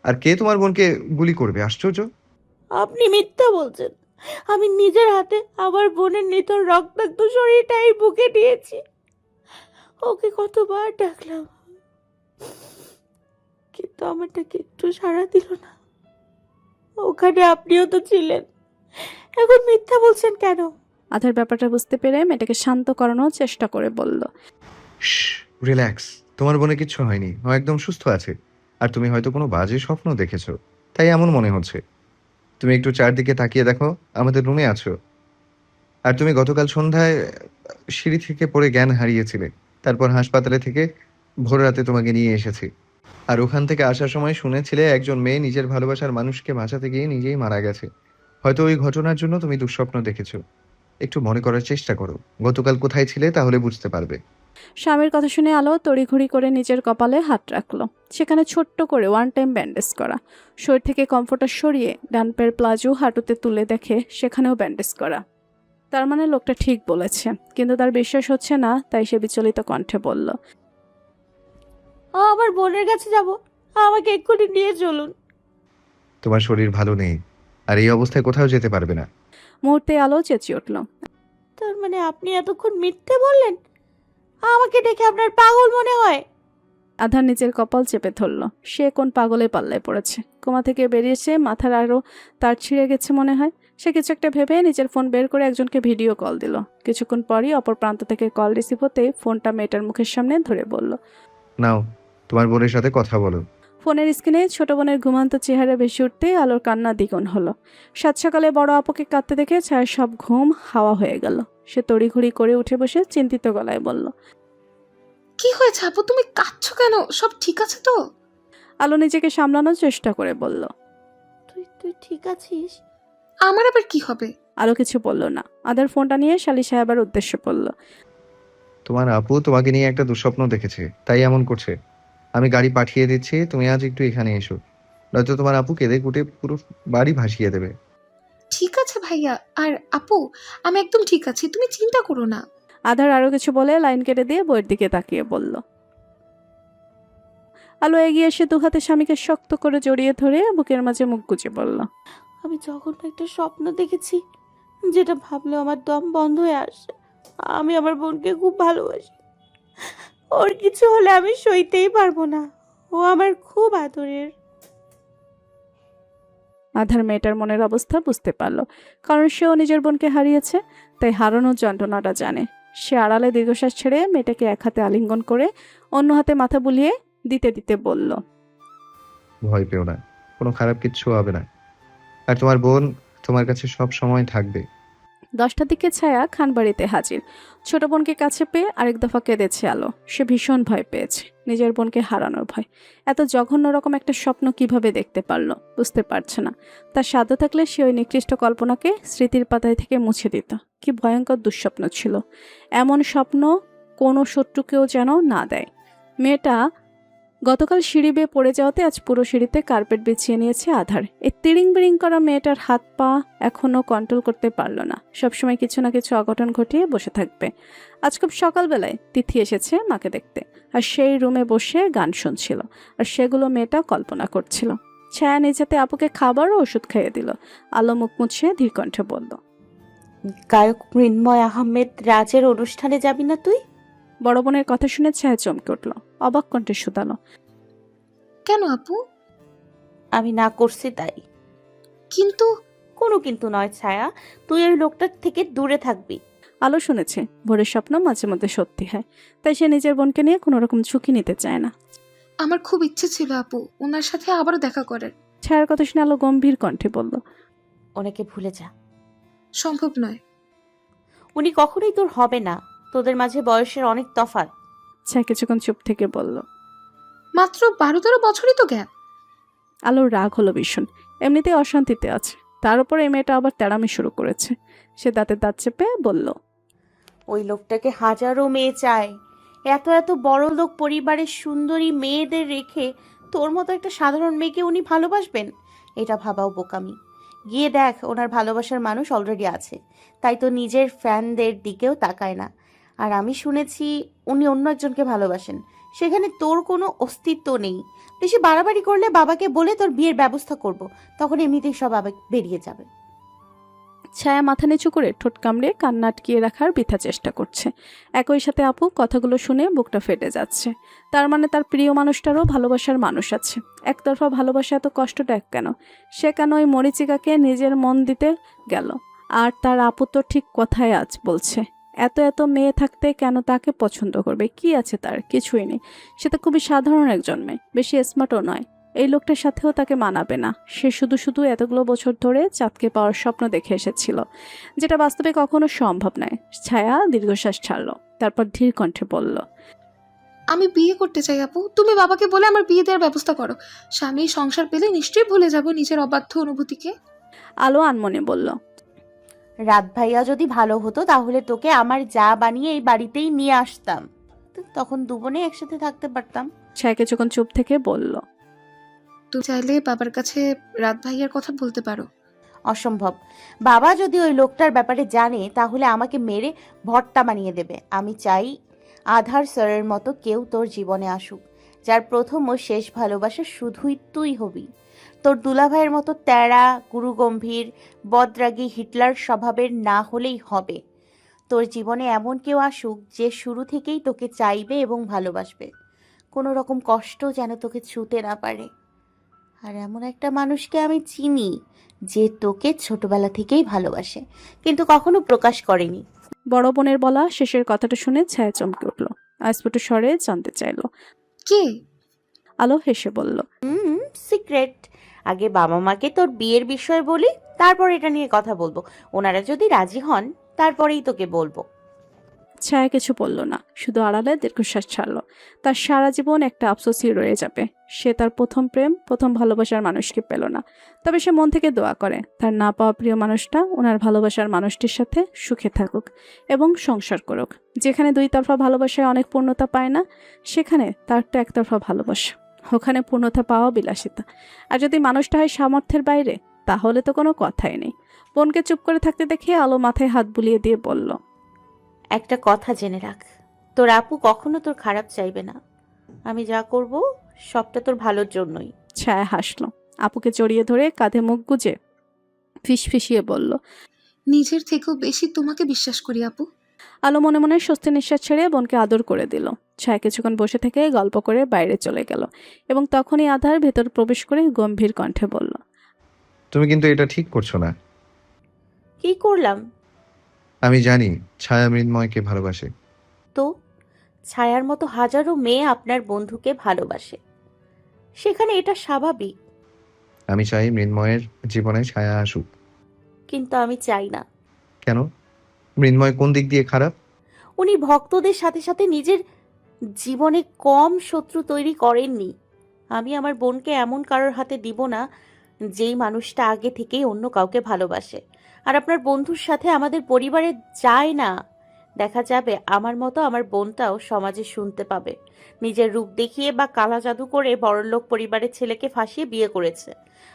আর কে তোমার বোনকে গুলি করবে? আশ্চর্য। আপনি মিথ্যা বলছেন। আমি নিজের হাতে আমার বোনের নিথর রক্তাক্ত শরীরটাই বুকে দিয়েছি। ওকে কতবার ডাকলাম, কিন্তু আমারটাকে একটু সাড়া দিল না। ওখানে আপনিও তো ছিলেন, এখন মিথ্যা বলছেন কেন? আধার ব্যাপারটা বুঝতে পেরে মেয়েটাকে শান্ত করানোর চেষ্টা করে বলল, রিল্যাক্স, তোমার বোনের কিচ্ছু হয়নি, ও একদম সুস্থ আছে। আর তুমি হয়তো কোনো বাজে স্বপ্ন দেখেছো, তাই এমন মনে হচ্ছে। তুমি একটু চারদিকে তাকিয়ে দেখো, আমাদের রুমে আছো। আর তুমি গতকাল সন্ধ্যায় সিঁড়ি থেকে পড়ে জ্ঞান হারিয়েছিলে। তারপর হাসপাতালে থেকে ভোর রাতে তোমাকে নিয়ে এসেছি। আর ওখান থেকে আসার সময় শুনেছিলে একজন মেয়ে নিজের ভালোবাসার মানুষকে বাঁচাতে গিয়ে নিজেই মারা গেছে। হয়তো ওই ঘটনার জন্য তুমি দুঃস্বপ্ন দেখেছো। একটু মনে করার চেষ্টা করো, গতকাল কোথায় ছিলে তাহলে বুঝতে পারবে। স্বামীর কথা শুনে আলো তড়িঘড়ি করে নিজের কপালে হাত রাখলো। সেখানে ছোট্ট করে ওয়ান টাইম ব্যান্ডেজ করা। শরীর থেকে কমফোর্টার সরিয়ে ডান পায়ের প্লাজো হাঁটুতে তুলে দেখে সেখানেও ব্যান্ডেজ করা। তার মানে লোকটা ঠিক বলেছে, কিন্তু তার বিশ্বাস হচ্ছে না, তাই সে বিচলিত কণ্ঠে বলল, আমার বোনের কাছে যাব, আমাকে এক্ষুনি নিয়ে চলুন। তোমার শরীর ভালো নেই, আর এই অবস্থায় কোথাও যেতে পারবে না। মুহূর্তে আলো চেঁচিয়ে উঠল, তার মানে আপনি এতক্ষণ মিথ্যে বললেন? আমাকে দেখে আপনার পাগল মনে হয়? আধার নিজের কপাল চেপে ধরল। সে কোন পাগলে পাল্লায় পড়েছে। কোমা থেকে বেরিয়েছে, মাথার আরও তার ছিঁড়ে গেছে মনে হয়। সে কিছু একটা ভেবে নিজের ফোন বের করে একজনকে ভিডিও কল দিল। কিছুক্ষণ পরই অপর প্রান্ত থেকে কল রিসিভ হতে ফোনটা মেয়েটার মুখের সামনে ধরে বলল, নাও, তোমার বোনের সাথে কথা বলো। ফোনের স্ক্রিনে ছোট বোনের ঘুমান্ত চেহারা ভেসে উঠতেই আলোর কান্না দ্বিগুণ হলো। সাত সকালে বড় আপুকে কাঁদতে দেখে ছায়ার সব ঘুম হাওয়া হয়ে গেল। সে তড়িঘড়ি করে উঠে বসে চিন্তিত গলায় বলল, কি হয়েছে আপু, তুমি কাঁদছো কেন? সব ঠিক আছে তো? আলো নিজেকে সামলানোর চেষ্টা করে বলল, তুই তুই ঠিক আছিস? আমার আবার কি হবে? আলো কিছু বলল না। আধার ফোনটা নিয়ে শালি সাহেবের উদ্দেশ্যে বলল, তোমার আপু তোমাকে নিয়ে একটা দুঃস্বপ্ন দেখেছে, তাই এমন করছে। আমি গাড়ি পাঠিয়ে দিচ্ছি, তুমি আজ একটু এখানে এসো, নয়তো তোমার আপু কেঁদে কুটে পুরো বাড়ি ভাসিয়ে দেবে। ঠিক আছে ভাইয়া। আর আপু, আমি একদম ঠিক আছি, তুমি চিন্তা করো না। আধার আরো কিছু বলে লাইন কেটে দিয়ে বইয়ের দিকে তাকিয়ে বলল। আলো এগিয়ে এসে দু হাতে স্বামীকে শক্ত করে জড়িয়ে ধরে বুকের মাঝে মুখ গুজে বলল, আমি জঘন্য একটা স্বপ্ন দেখেছি, যেটা ভাবলে আমার দম বন্ধ হয়ে আসে। আমি আমার বোনকে খুব ভালোবাসি। ওর কিছু হলে আমি সইতেই পারবো না। ও আমার খুব আদরের। আধার মেয়েটার মনের অবস্থা বুঝতে পারল, কারণ সেও নিজের বোনকে হারিয়েছে, তাই হারানোর যন্ত্রণাটা জানে। সে আড়ালে দীর্ঘশ্বাস ছেড়ে মেয়েটাকে এক হাতে আলিঙ্গন করে অন্য হাতে মাথা বুলিয়ে দিতে দিতে বলল, ভয় পেও না, কোনো খারাপ কিচ্ছু হবে না। আর তোমার বোন তোমার কাছে সব সময় থাকবে। 10টার দিকে ছায়া খানবাড়িতে হাজির। ছোট বোনকে কাছে পেয়ে আরেক দফা কেঁদেছে আলো। সে ভীষণ ভয় পেয়েছে, নিজের বোনকে হারানোর ভয়। এত জঘন্য রকম একটা স্বপ্ন কিভাবে দেখতে পারলো বুঝতে পারছে না। তার সাধ্য থাকলে সে ওই নিকৃষ্ট কল্পনাকে স্মৃতির পাতায় থেকে মুছে দিত। কি ভয়ঙ্কর দুঃস্বপ্ন ছিল। এমন স্বপ্ন কোনো শত্রুকেও যেন না দেয়। মেয়েটা গতকাল সিঁড়ি বেয়ে পড়ে যাওয়াতে আজ পুরো সিঁড়িতে কার্পেট বিছিয়ে নিয়েছে আধার। এই তিরিং বিরিং করা মেয়েটার হাত পা এখনও কন্ট্রোল করতে পারল না। সবসময় কিছু না কিছু অঘটন ঘটিয়ে বসে থাকবে। আজ খুব সকালবেলায় তিথি এসেছে মাকে দেখতে, আর সেই রুমে বসে গান শুনছিল, আর সেগুলো মেয়েটা কল্পনা করছিল। ছায়া নিজেতে আপুকে খাবার ও ওষুধ খাইয়ে দিল। আলো মুখ মুছিয়ে ধীর কণ্ঠে বলল, গায়ক মৃন্ময় আহমেদ রাজের অনুষ্ঠানে যাবি না তুই? বড় বোনের কথা শুনে ছায়া চমকে উঠল, অবাক কণ্ঠে শুধালো, কেন আপু? আমি না করছি তাই। কিন্তু কোনো কিন্তু নয় ছায়া, তুই ওই লোকটার থেকে দূরে থাকবি। আলো শুনেছে ভোরের স্বপ্ন মাঝে মধ্যে সত্যি হয়, তাই সে নিজের বোনকে নিয়ে কোনো রকম ঝুঁকি নিতে চায় না। আমার খুব ইচ্ছে ছিল আপু ওনার সাথে আবারও দেখা করার। ছায়ার কথা শুনে আলো গম্ভীর কণ্ঠে বলল, ওনাকে ভুলে যা। সম্ভব নয়। উনি কখনোই তোর হবে না। তোদের মাঝে বয়সের অনেক তফাৎ। ছায়া কিছুক্ষণ চুপ থেকে বলল। মাত্র 12-13 বছরই তো গ্যাপ। আলোর রাগ হলো ভীষণ। এমনিতেই অশান্তিতে আছে, তার উপর এই মেয়েটা আবার তেড়ামি শুরু করেছে। সে দাঁতে দাঁত চেপে বলল, ওই লোকটাকে হাজারো মেয়ে চায়। এত এত বড় লোক পরিবারের সুন্দরী মেয়েদের রেখে তোর মতো একটা সাধারণ মেয়েকে উনি ভালোবাসবেন? এটা ভাবাও বোকামি। গিয়ে দেখ, ওনার ভালোবাসার মানুষ অলরেডি আছে, তাই তো নিজের ফ্যানদের দিকেও তাকায় না। আর আমি শুনেছি উনি অন্য একজনকে ভালোবাসেন, সেখানে তোর কোনো অস্তিত্ব নেই। বেশি বাড়াবাড়ি করলে বাবাকে বলে তোর বিয়ের ব্যবস্থা করব, তখন এমনিতেই সব আবেগ বেরিয়ে যাবে। ছায়া মাথা নিচু করে ঠোঁট কামড়ে কান্না আটকিয়ে রাখার বৃথা চেষ্টা করছে। একই সাথে আপু কথাগুলো শুনে বুকটা ফেটে যাচ্ছে। তার মানে তার প্রিয় মানুষটারও ভালোবাসার মানুষ আছে। একতরফা ভালোবাসা এত কষ্টদায়ক কেন? সে কেন ওই মরিচিকাকে নিজের মন দিতে গেল? আর তার আপু তো ঠিক কথাই আজ বলছে, এত এত মেয়ে থাকতে কেন তাকে পছন্দ করবে? কি আছে তার? কিছুই নেই। সে তো খুবই সাধারণ একজন মেয়ে, বেশি স্মার্টও নয়। এই লোকটার সাথেও তাকে মানাবে না। সে শুধু শুধু এতগুলো বছর ধরে চাঁদকে পাওয়ার স্বপ্ন দেখে এসেছিল, যেটা বাস্তবে কখনো সম্ভব নয়। ছায়া দীর্ঘশ্বাস ছাড়ল, তারপর ধীর কণ্ঠে বলল, আমি বিয়ে করতে চাই আপু, তুমি বাবাকে বলে আমার বিয়ে দেওয়ার ব্যবস্থা করো। স্বামী সংসার পেলে নিশ্চয়ই ভুলে যাব নিজের অবাধ্য অনুভূতিকে। আলো আনমনে বলল, রাত ভাইয়া যদি ভালো হতো তাহলে তোকে আমার যা বানিয়ে এই বাড়িতেই নিয়ে আসতাম, তখন দুবনে একসাথে থাকতে পারতাম। ছায়া কিছুক্ষণ চুপ থেকে বলল, তুমি চাইলে বাবার কাছে রাত ভাইয়ার কথা বলতে পারো। অসম্ভব। বাবা যদি ওই লোকটার ব্যাপারে জানে তাহলে আমাকে মেরে ভর্তা বানিয়ে দেবে। আমি চাই আধার স্যারের মতো কেউ তোর জীবনে আসুক, যার প্রথম ও শেষ ভালোবাসা শুধুই তুই হবি। তোর দুলাভাইয়ের মতো তেড়া, গুরুগম্ভীর, বদরাগী, হিটলার স্বভাবের না হলেই হবে। তোর জীবনে এমন কেউ আসুক যে শুরু থেকেই তোকে চাইবে এবং ভালোবাসবে, কোনো রকম কষ্ট যেন তোকে ছুঁতে না পারে। আর এমন একটা মানুষকে আমি চিনি যে তোকে ছোটবেলা থেকেই ভালোবাসে, কিন্তু কখনো প্রকাশ করেনি। বড় বোনের বলা শেষের কথাটা শুনে ছায়া চমকে উঠল। আস্ফুট স্বরে জানতে চাইল। কে? আলো হেসে বলল, সিক্রেট। আগে বাবা মাকে তোর বিয়ের বিষয় বলি, তারপর এটা নিয়ে কথা বলবো। ওনারা যদি রাজি হন তারপরেই তোকে বলবো। ছায়া কিছু বলল না, শুধু আড়ালে দীর্ঘশ্বাস ছাড়ল। তার সারা জীবন একটা আফসোসই রয়ে যাবে। সে তার প্রথম প্রেম, প্রথম ভালোবাসার মানুষকে পেল না। তবে সে মন থেকে দোয়া করে তার না পাওয়া প্রিয় মানুষটা ওনার ভালোবাসার মানুষটির সাথে সুখে থাকুক এবং সংসার করুক। যেখানে দুই তরফা ভালোবাসায় অনেক পূর্ণতা পায় না, সেখানে তার তো একতরফা ভালোবাসা, ওখানে পূর্ণতা পাওয়া বিলাসিতা। আর যদি মানুষটা হয় সামর্থ্যের বাইরে, তাহলে তো কোনো কথাই নেই। বোনকে চুপ করে থাকতে দেখে আলো মাথায় হাত বুলিয়ে দিয়ে বলল, একটা কথা জেনে রাখ, তোর আপু কখনো তোর খারাপ চাইবে না। আমি যা করব সবটা তোর ভালোর জন্যই। ছায়া হাসল, আপুকে জড়িয়ে ধরে কাঁধে মুখ গুজে ফিসফিসিয়ে বলল, নিজের থেকেও বেশি তোমাকে বিশ্বাস করি আপু। আলো মনে মনে স্বস্তি নিঃশ্বাস ছেড়ে বোনকে আদর করে দিল। ছায়া কিছুক্ষণ বসে থেকে গল্প করে বাইরে চলে গেল এবং তখনই আধার ভেতর প্রবেশ করে গম্ভীর কণ্ঠে বলল, তুমি কিন্তু এটা ঠিক করছো না। কি করলাম? আমি জানি ছায়া মৃন্ময়কে ভালোবাসে। তো ছায়ার মতো হাজারো মেয়ে আপনার বন্ধুকে ভালোবাসে, সেখানে এটা স্বাভাবিক। আমি চাই মৃন্ময়ের জীবনে ছায়া আসুক। কিন্তু আমি চাই না। কেন? মৃন্ময় কোন দিক দিয়ে খারাপ? উনি ভক্তদের সাথে সাথে নিজের জীবনে কম শত্রু তৈরি করেননি। আমি আমার বোনকে এমন কারোর হাতে দিব না যেই মানুষটা আগে থেকেই অন্য কাউকে ভালোবাসে। আর আপনার বন্ধুর সাথে আমাদের পরিবারে যায় না। দেখা যাবে আমার মতো আমার বোনটাও সমাজে শুনতে পাবে নিজের রূপ দেখিয়ে বা কালা জাদু করে বড়লোক পরিবারের ছেলেকে ফাঁসিয়ে বিয়ে করেছে।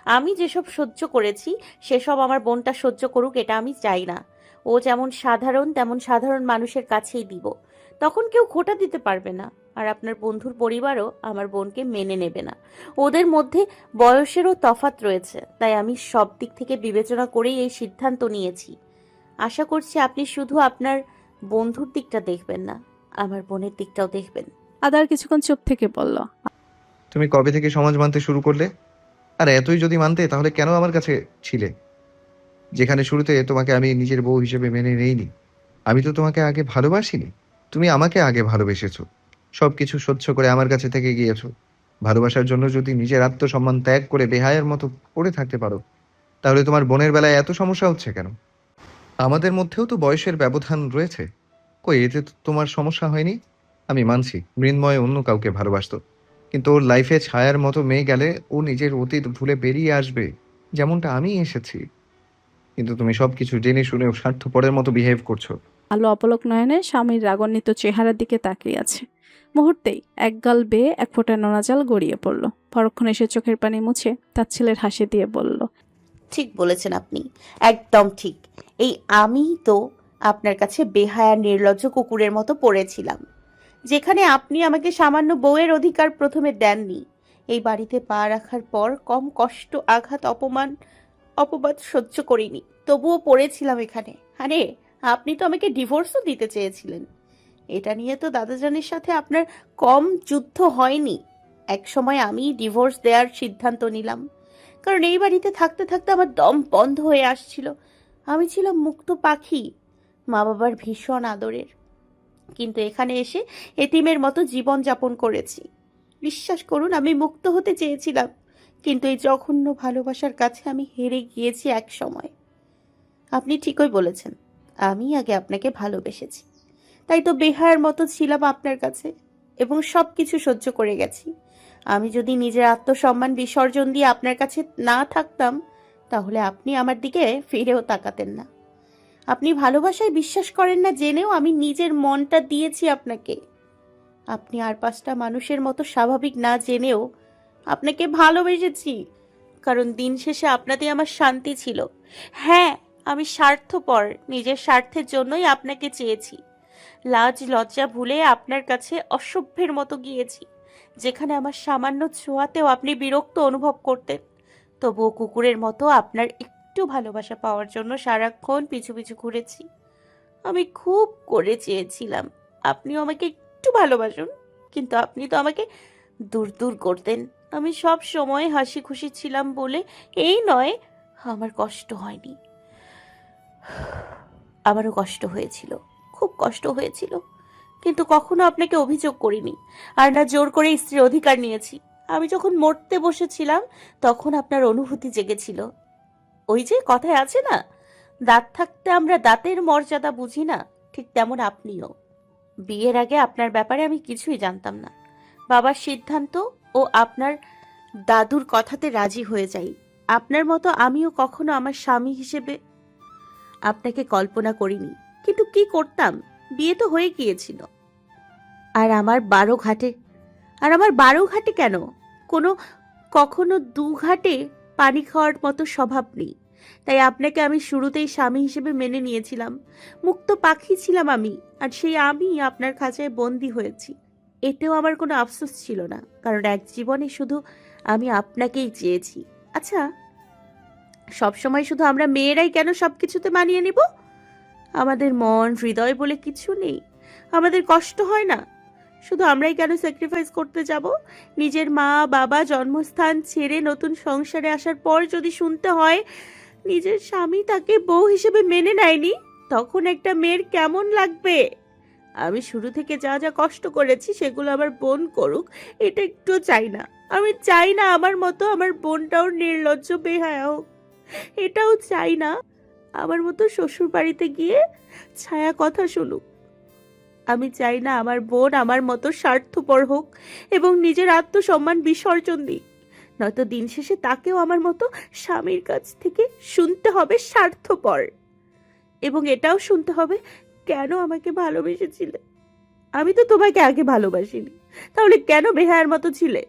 আমি যেসব সহ্য করেছি সেসব আমার বোনটা সহ্য করুক, এটা আমি চাই না। ও যেমন সাধারণ তেমন সাধারণ মানুষের কাছেই দিব, তখন কেউ খোঁটা দিতে পারবে না। আর আপনার বন্ধুর পরিবারও আমার বোনকে মেনে নেবে না। ওদের মধ্যে বয়সেরও তফাৎ রয়েছে, তাই আমি সব দিক থেকে বিবেচনা করেই এই সিদ্ধান্ত নিয়েছি। আশা করছি আপনি শুধু আপনার বন্ধুর দিকটা দেখবেন না, আমার বোনের দিকটাও দেখবেন। আধার কিছুক্ষণ চুপ থেকে বলল, তুমি কবে থেকে সমাজ মানতে শুরু করলে? আর এতই যদি মানতে তাহলে কেন আমার কাছে ছিলে, যেখানে শুরুতে তোমাকে আমি নিজের বউ হিসেবে মেনে নেইনি? আমি তো তোমাকে আগে ভালোবাসিনি, তুমি আমাকে আগে ভালোবেসেছো। সবকিছু সহ্য করে আমার কাছে থেকে গিয়েছো। ভালোবাসার জন্য যদি নিজের আত্মসম্মান ত্যাগ করে বেহায়ার মতো পড়ে থাকতে পারো, তাহলে তোমার বোনের বেলায় এত সমস্যা হচ্ছে কেন? আমাদের মধ্যেও তো বয়সের ব্যবধান রয়েছে, কই এতে তো তোমার সমস্যা হয়নি? আমি মানছি মৃন্ময় অন্য কাউকে ভালোবাসতো, কিন্তু ওর লাইফে ছায়ার মতো মেয়ে গেলে ও নিজের অতীত ভুলে বেরিয়ে আসবে, যেমনটা আমি এসেছি। কিন্তু তুমি সব কিছু জেনে শুনেও স্বার্থপরের মতো বিহেভ করছো। আলো অপলক নয়নে স্বামীর রাগান্বিত চেহারার দিকে তাকিয়ে আছে। মুহূর্তেই একগাল বেয়ে এক ফোঁটা নোনা জল গড়িয়ে পড়ল। পরক্ষণে সে চোখের পানি মুছে তার ছেলের হাসি দিয়ে বলল, ঠিক বলেছেন আপনি, একদম ঠিক। এই আমি তো আপনার কাছে বেহায়া নির্লজ্জ কুকুরের মতো পড়েছিলাম, যেখানে আপনি আমাকে সামান্য বউয়ের অধিকার প্রথমে দেননি। এই বাড়িতে পা রাখার পর কম কষ্ট, আঘাত, অপবাদ সহ্য করিনি, তবুও পড়েছিলাম এখানে। আরে আপনি তো আমাকে ডিভোর্সও দিতে চেয়েছিলেন। এটা নিয়ে তো দাদাজানের সাথে আপনার কম যুদ্ধ হয়নি। এক সময় আমি ডিভোর্স দেওয়ার সিদ্ধান্ত নিলাম, কারণ এই বাড়িতে থাকতে থাকতে আমার দম বন্ধ হয়ে আসছিল। আমি ছিলাম মুক্ত পাখি, মা বাবার ভীষণ আদরের, কিন্তু এখানে এসে এতিমের মতো জীবন যাপন করেছি। বিশ্বাস করুন, আমি মুক্ত হতে চেয়েছিলাম, কিন্তু এই জঘন্য ভালোবাসার কাছে আমি হেরে গিয়েছি এক সময়। আপনি ঠিকই বলেছেন, আমি আগে আপনাকে ভালোবেসেছি, তাই তো বেহায়ার মতো ছিলাম আপনার কাছে এবং সব কিছু সহ্য করে গেছি। আমি যদি নিজের আত্মসম্মান বিসর্জন দিয়ে আপনার কাছে না থাকতাম, তাহলে আপনি আমার দিকে ফিরেও তাকাতেন না। আপনি ভালোবাসায় বিশ্বাস করেন না জেনেও আমি নিজের মনটা দিয়েছি আপনাকে। আপনি আর 5টা মানুষের মতো স্বাভাবিক না জেনেও আপনাকে ভালোবেসেছি, কারণ দিন শেষে আপনাতে আমার শান্তি ছিল। হ্যাঁ, আমি স্বার্থপর, নিজের স্বার্থের জন্যই আপনাকে চেয়েছি। লাজ লজ্জা ভুলে আপনার কাছে অসভ্যের মতো গিয়েছি, যেখানে আমার সামান্য ছোঁয়াতেও আপনি বিরক্ত অনুভব করতেন। তবুও কুকুরের মতো আপনার একটু ভালোবাসা পাওয়ার জন্য সারাক্ষণ পিছু পিছু ঘুরেছি। আমি খুব করে চেয়েছিলাম আপনিও আমাকে একটু ভালোবাসুন, কিন্তু আপনি তো আমাকে দূর দূর করতেন। আমি সব সময় হাসি খুশি ছিলাম বলে এই নয়, আমার কষ্ট হয়নি। আমারও কষ্ট হয়েছিল, খুব কষ্ট হয়েছিল, কিন্তু কখনো আপনাকে অভিযোগ করিনি, আর না জোর করে স্ত্রীর অধিকার নিয়েছি। আমি যখন মরতে বসেছিলাম তখন আপনার অনুভূতি জেগেছিল। ওই যে কথায় আছে না, দাঁত থাকতে আমরা দাঁতের মর্যাদা বুঝি না, ঠিক তেমন আপনিও। বিয়ের আগে আপনার ব্যাপারে আমি কিছুই জানতাম না। বাবার সিদ্ধান্ত ও আপনার দাদুর কথাতে রাজি হয়ে যাই। আপনার মতো আমিও কখনো আমার স্বামী হিসেবে আপনাকে কল্পনা করিনি, কিন্তু কি করতাম, বিয়ে তো হয়ে গিয়েছিল। আর আমার 12 ঘাটে কেন, কখনো 2 ঘাটে পানি খাওয়ার মতো স্বভাব নেই। তাই আপনাকে আমি শুরুতেই স্বামী হিসেবে মেনে নিয়েছিলাম। মুক্ত পাখি ছিলাম আমি, আর সেই আমি আপনার খাঁচায় বন্দি হয়েছি। এতেও আমার কোনো আফসোস ছিল না, কারণ এক জীবনে শুধু আমি আপনাকেই চেয়েছি। আচ্ছা, সবসময় শুধু আমরা মেয়েরাই কেন সবকিছুতে মানিয়ে নিব? আমাদের মন হৃদয় বলে কিছু নেই? আমাদের কষ্ট হয় না? শুধু আমরাই কেন স্যাক্রিফাইস করতে যাব? নিজের মা বাবা জন্মস্থান ছেড়ে নতুন সংসারে আসার পর যদি শুনতে হয় নিজের স্বামী তাকে বউ হিসেবে মেনে নেয়নি, তখন একটা মেয়ের কেমন লাগবে? আমি শুরু থেকে যা যা কষ্ট করেছি সেগুলো আমার বোন করুক, এটা একটু চাই না। আমি চাই না আমার মতো আমার বোনটাও নির্লজ্জ বেহায়া হোক। এটাও চাই না আমার মতো শ্বশুর বাড়িতে গিয়ে ছায়া কথা শুনুক। আমি চাই না আমার বোন আমার মতো স্বার্থপর হোক এবং নিজের আত্মসম্মান বিসর্জন দিক। নয়তো দিন শেষে তাকেও আমার মতো স্বামীর কাছ থেকে শুনতে হবে স্বার্থপর, এবং এটাও শুনতে হবে কেন আমাকে ভালোবেসেছিলে। আমি তো তোমাকে আগে ভালোবাসিনি, তাহলে কেন বেহায়ার মতো ছিলে?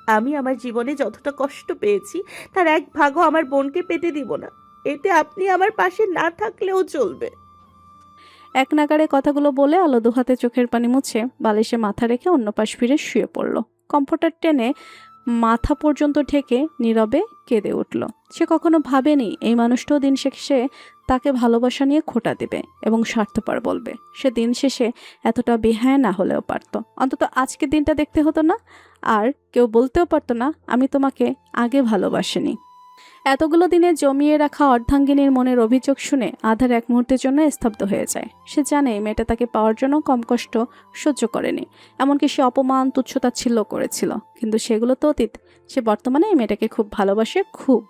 আমি আমার জীবনে যতটা কষ্ট পেয়েছি তার 1 ভাগও আমার বোনকে পেতে দিব না। এতে আপনি আমার পাশে না থাকলেও চলবে। এক নাগাড়ে কথাগুলো বলে আলো দুহাতে চোখের পানি মুছে বালিশে মাথা রেখে অন্য পাশ ফিরে শুয়ে পড়ল। কমফোর্টার টেনে মাথা পর্যন্ত ঢেকে নীরবে কেঁদে উঠল। সে কখনো ভাবেনি এই মানুষটাও দিন শেষে তাকে ভালোবাসা নিয়ে খোঁটা দেবে এবং স্বার্থপর বলবে। সে দিন শেষে এতটা বেহায়া না হলেও পারত, অন্তত আজকের দিনটা দেখতে হতো না, আর কেউ বলতেও পারতো না আমি তোমাকে আগে ভালোবাসিনি। এতগুলো দিনে জমিয়ে রাখা অর্ধাঙ্গিনীর মনের অভিযোগ শুনে আধার এক মুহূর্তের জন্য স্তব্ধ হয়ে যায়। সে জানে এই মেয়েটা তাকে পাওয়ার জন্য কম কষ্ট সহ্য করেনি, এমনকি সে অপমান তুচ্ছতাচ্ছিল্য করেছিল, কিন্তু সেগুলো তো অতীত। সে বর্তমানে এই মেয়েটাকে খুব ভালোবাসে, খুব।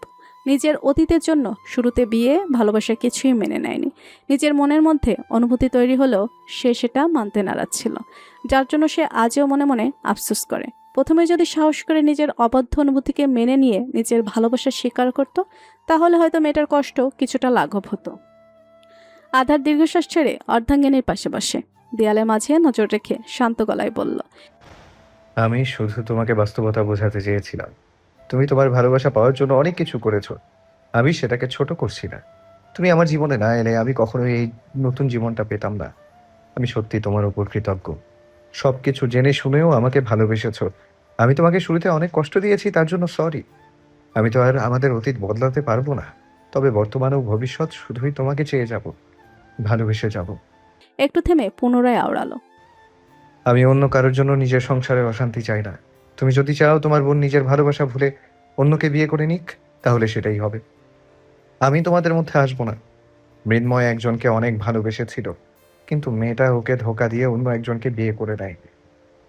নিজের অতীতের জন্য শুরুতে বিয়ে ভালোবাসা কিছুই মেনে নেয়নি। নিজের মনের মধ্যে অনুভূতি তৈরি হলেও সে সেটা মানতে নারাজ ছিল, যার জন্য সে আজও মনে মনে আফসোস করে। প্রথমে যদি সাহস করে নিজের অবাধ্য অনুভূতিকে মেনে নিয়ে নিজের ভালোবাসা স্বীকার করত, তাহলে হয়তো মেয়েটার কষ্ট কিছুটা লাঘব হতো। আধার দীর্ঘশ্বাস ছেড়ে অর্ধাঙ্গিনীর পাশে বসে দেয়ালের মাঝে নজর রেখে শান্ত গলায় বলল, আমি শুধু তোমাকে বাস্তবতা বোঝাতে চেয়েছিলাম। তুমি তোমার ভালোবাসা পাওয়ার জন্য অনেক কিছু করেছো, আমি সেটাকে ছোট করছি না। তুমি আমার জীবনে না এলে আমি কখনোই এই নতুন জীবনটা পেতাম না। আমি সত্যি তোমার উপর কৃতজ্ঞ। সব কিছু জেনে শুনেও আমাকে ভালোবেসেছো। আমি তোমাকে শুরুতে অনেক কষ্ট দিয়েছি, তার জন্য সরি। আমি তো আর আমাদের অতীত বদলাতে পারবো না, তবে বর্তমান ও ভবিষ্যৎ শুধুই তোমাকে চেয়ে যাব, ভালোবেসে যাব। একটু থেমে পুনরায় আওড়ালো, আমি অন্য কারোর জন্য নিজের সংসারে অশান্তি চাই না। তুমি যদি চাও তোমার বোন নিজের ভালোবাসা ভুলে অন্যকে বিয়ে করে নিক, তাহলে সেটাই হবে। আমি তোমাদের মধ্যে আসবো না। মৃন্ময় একজনকে অনেক ভালোবেসেছিল, কিন্তু মেয়েটা ওকে ধোকা দিয়ে অন্য একজনকে বিয়ে করে নেয়।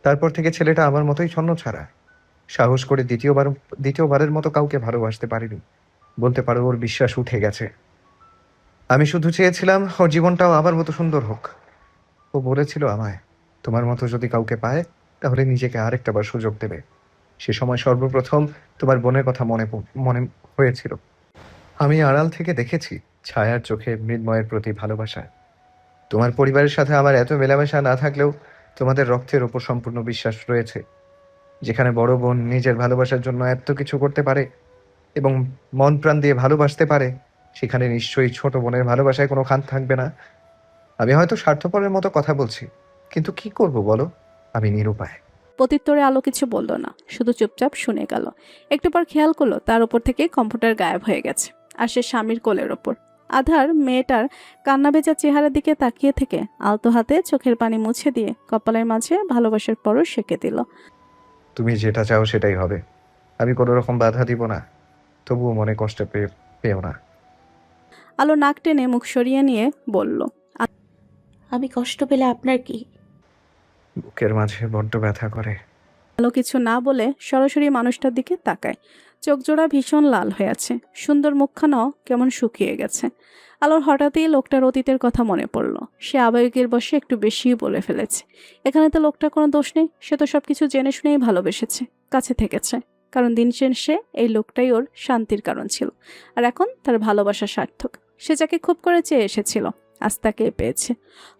তারপর থেকে ছেলেটা আমার মতোই ছন্ন ছাড়া। সাহস করে দ্বিতীয়বারের মতো কাউকে ভালোবাসতে পারিনি। বলতে পারো ওর বিশ্বাস উঠে গেছে। আমি শুধু চেয়েছিলাম ওর জীবনটাও আমার মতো সুন্দর হোক। ও বলেছিল আমায়, তোমার মতো যদি কাউকে পায় তাহলে নিজেকে আরেকটা বার সুযোগ দেবে। সে সময় সর্বপ্রথম তোমার বোনের কথা মনে হয়েছিল। আমি আড়াল থেকে দেখেছি ছায়ার চোখে মৃন্ময়ের প্রতি ভালোবাসা। তোমার পরিবারের সাথে আমার এত মেলামেশা না থাকলেও তোমাদের রক্তের ওপর সম্পূর্ণ বিশ্বাস রয়েছে। যেখানে বড় বোন নিজের ভালোবাসার জন্য এত কিছু করতে পারে এবং মন প্রাণ দিয়ে ভালোবাসতে পারে, সেখানে নিশ্চয়ই ছোট বোনের ভালোবাসায় কোনো খান থাকবে না। আমি হয়তো স্বার্থপরের মতো কথা বলছি, কিন্তু কি করব বলো, আমি নিরুপায়। প্রত্যুত্তরে আলো কিছু বলল না, শুধু চুপচাপ শুনে গেল। একটু পর খেয়াল করলো তার উপর থেকে কম্পিউটার গায়েব হয়ে গেছে, আর সে স্বামীর কোলের ওপর। আধার মেয়েটার কান্না ভেজা চেহারার দিকে তাকিয়ে থেকে আলতো হাতে চোখের পানি মুছে দিয়ে কপালের মাঝে ভালোবাসার পরশ সেঁকে দিল। তুমি যেটা চাও সেটাই হবে। আমি কোনো রকম বাধা দিব না, তবুও মনে কষ্ট পেও না। আলো নাক টেনে মুখ সরিয়ে নিয়ে বলল, আমি কষ্ট পেলে আপনার কি? বুকের মাঝে বড্ড ব্যথা করে। আলো কিছু না বলে সরাসরি মানুষটার দিকে তাকায়। চোখ জোড়া ভীষণ লাল হয়ে আছে, সুন্দর মুখখানাও কেমন শুকিয়ে গেছে। আলোর হঠাৎই লোকটার অতীতের কথা মনে পড়ল। সে আবেগের বশে একটু বেশিই বলে ফেলেছে। এখানে তো লোকটার কোনো দোষ নেই, সে তো সবকিছু জেনে শুনেই ভালোবেসেছে, কাছে থেকেছে। কারণ দিন শেষে এই লোকটাই ওর শান্তির কারণ ছিল, আর এখন তার ভালোবাসা সার্থক। সে যাকে খুব করে চেয়ে এসেছিল, আজ তাকে পেয়েছে।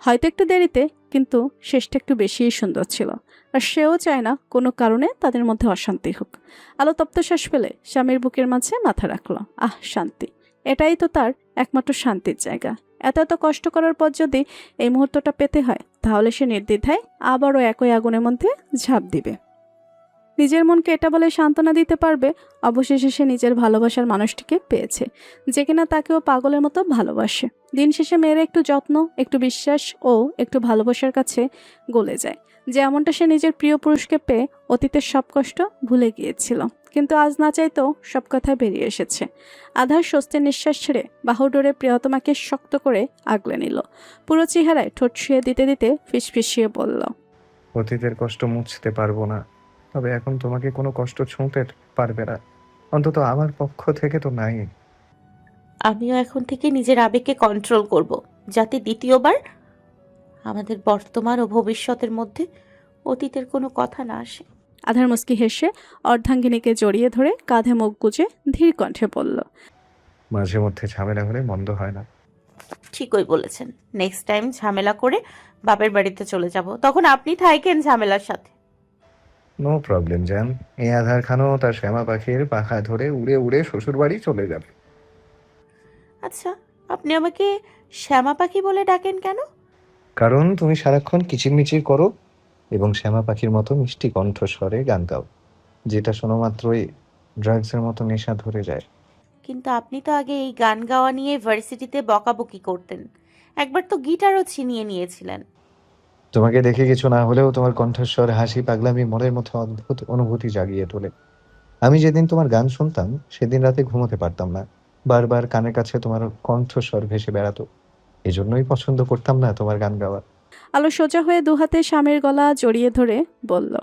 হয়তো একটু দেরিতে, কিন্তু শেষটা একটু বেশিই সুন্দর ছিল। আর সেও চায় না কোনো কারণে তাদের মধ্যে অশান্তি হোক। আলো তপ্ত শ্বাস ফেলে স্বামীর বুকের মাঝে মাথা রাখলো। শান্তি, এটাই তো তার একমাত্র শান্তির জায়গা। এত এত কষ্ট করার পর যদি এই মুহূর্তটা পেতে হয়, তাহলে সে নির্দ্বিধায় আবারও একই আগুনের মধ্যে ঝাঁপ দিবে। নিজের মনকে এটা বলে সান্ত্বনা দিতে পারবে, অবশেষে সে নিজের ভালোবাসার মানুষটিকে পেয়েছে, যে কিনা তাকেও পাগলের মতো ভালোবাসে। দিন শেষে মেয়েরা একটু যত্ন, একটু বিশ্বাস ও একটু ভালোবাসার কাছে গলে যায়। যেমনটা সে নিজের প্রিয় পুরুষকে পেয়ে অতীতের সব কষ্ট ভুলে গিয়েছিল, কিন্তু আজ না চাইতেও সব কথা বেরিয়ে এসেছে। আধার স্বস্তির নিঃশ্বাস ছেড়ে বাহুডোরে প্রিয়তমাকে শক্ত করে আগলে নিল। পুরো চেহারায় ঠোঁট ছুঁয়ে দিতে দিতে ফিসফিসিয়ে বলল, অতীতের কষ্ট মুছতে পারবো না, তবে এখন তোমাকে কোনো কষ্ট ছুঁতে পারবে না, অন্তত আমার পক্ষ থেকে তো নাই। আমিও এখন থেকে নিজের আবেগকে কন্ট্রোল করব, যাতে দ্বিতীয়বার আমাদের বর্তমান ও ভবিষ্যতের মধ্যে অতীতের কোনো কথা না আসে। আধার মুস্কি হেসে অর্ধাঙ্গিনীকে জড়িয়ে ধরে কাঁধে মুখ গুজে ধীর কণ্ঠে বলল, মাঝে মধ্যে ঝামেলা হলে মন্দ হয় না। ঠিকই বলেছেন। নেক্সট টাইম ঝামেলা করে বাপের বাড়িতে চলে যাব, তখন আপনি থাকেন ঝামেলার সাথে। নো প্রবলেম জ্যান। এই আধার খানও তার শ্যামা পাখির পাখা ধরে উড়ে উড়ে শ্বশুর বাড়ি চলে যাবে। আচ্ছা, আপনি আমাকে শ্যামা পাখি বলে ডাকেন কেন? কারণ তুমি সারাক্ষণ কিচিরমিচির করো এবং শ্যামা পাখির মতো মিষ্টি কণ্ঠস্বরে গান গাও, যেটা শোনো মাত্রই ড্রাগসের মতো নেশা ধরে যায়। কিন্তু আপনি তো আগে এই গান গাওয়া নিয়ে ভার্সিটিতে বকাবকি করতেন, একবার তো গিটারও ছিনিয়ে নিয়েছিলেন। তোমাকে দেখে কিছু না হলেও তোমার কণ্ঠস্বর, হাসি, পাগলামি মনের মধ্যে অদ্ভুত অনুভূতি জাগিয়ে তোলে। আমি যেদিন তোমার গান শুনতাম সেদিন রাতে ঘুমোতে পারতাম না, বারবার কানের কাছে তোমার কণ্ঠস্বর ভেসে বেড়াতো। এজন্যই পছন্দ করতাম না তোমার গান গাওয়া। আলো সোজা হয়ে দুহাতে স্বামীর গলা জড়িয়ে ধরে বলল,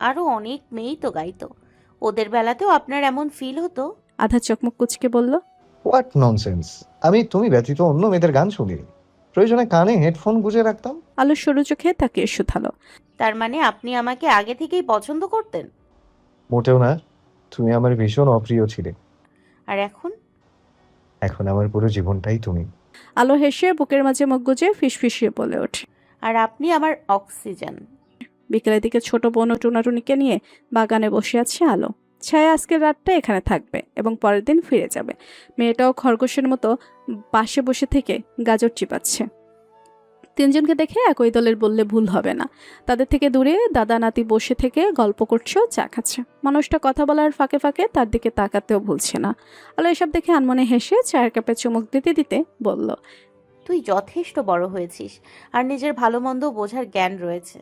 আরও অনেক মেয়েই তো গাইতো, ওদের বেলাতেও আপনার এমন ফিল হতো? আধা চকমক কুচকে বলল, হোয়াট ননসেন্স! আমি তুমি ব্যতীত অন্য মেয়েদের গান শুনি। প্রয়োজনে কানে হেডফোন গুঁজে রাখতাম। আলো সরু চোখে তাকিয়ে শুধালো। তার মানে আপনি আমাকে আগে থেকেই পছন্দ করতেন? মোটেও না, তুমি আমার ভীষণ অপ্রিয় ছিলে। আর এখন? এখন আমার পুরো জীবনটাই তুমি। আলো হেসে বুকের মাঝে মুখ গুজে ফিসফিসিয়ে বলে ওঠে। আর আপনি আমার অক্সিজেন। বিকেলের দিকে ছোট বোন ও টুনাটুনিকে নিয়ে বাগানে বসে আছে আলো। ছায়া আজকের রাতটা এখানে থাকবে এবং পরের দিন ফিরে যাবে। মেয়েটাও খরগোশের মতো পাশে বসে থেকে গাজর চিপাচ্ছে। তিনজনকে দেখে একই দলের বললে ভুল হবে না। তাদের থেকে দূরে দাদা নাতি বসে থেকে গল্প করছে ও চা খাচ্ছে। মানুষটা কথা বলার ফাঁকে ফাঁকে তার দিকে তাকাতেও ভুলছে না। আলো এসব দেখে আনমনে হেসে চায়ের কাপে চুমুক দিতে দিতে বলল, তুই যথেষ্ট বড় হয়েছিস আর নিজের ভালো মন্দ বোঝার জ্ঞান রয়েছে,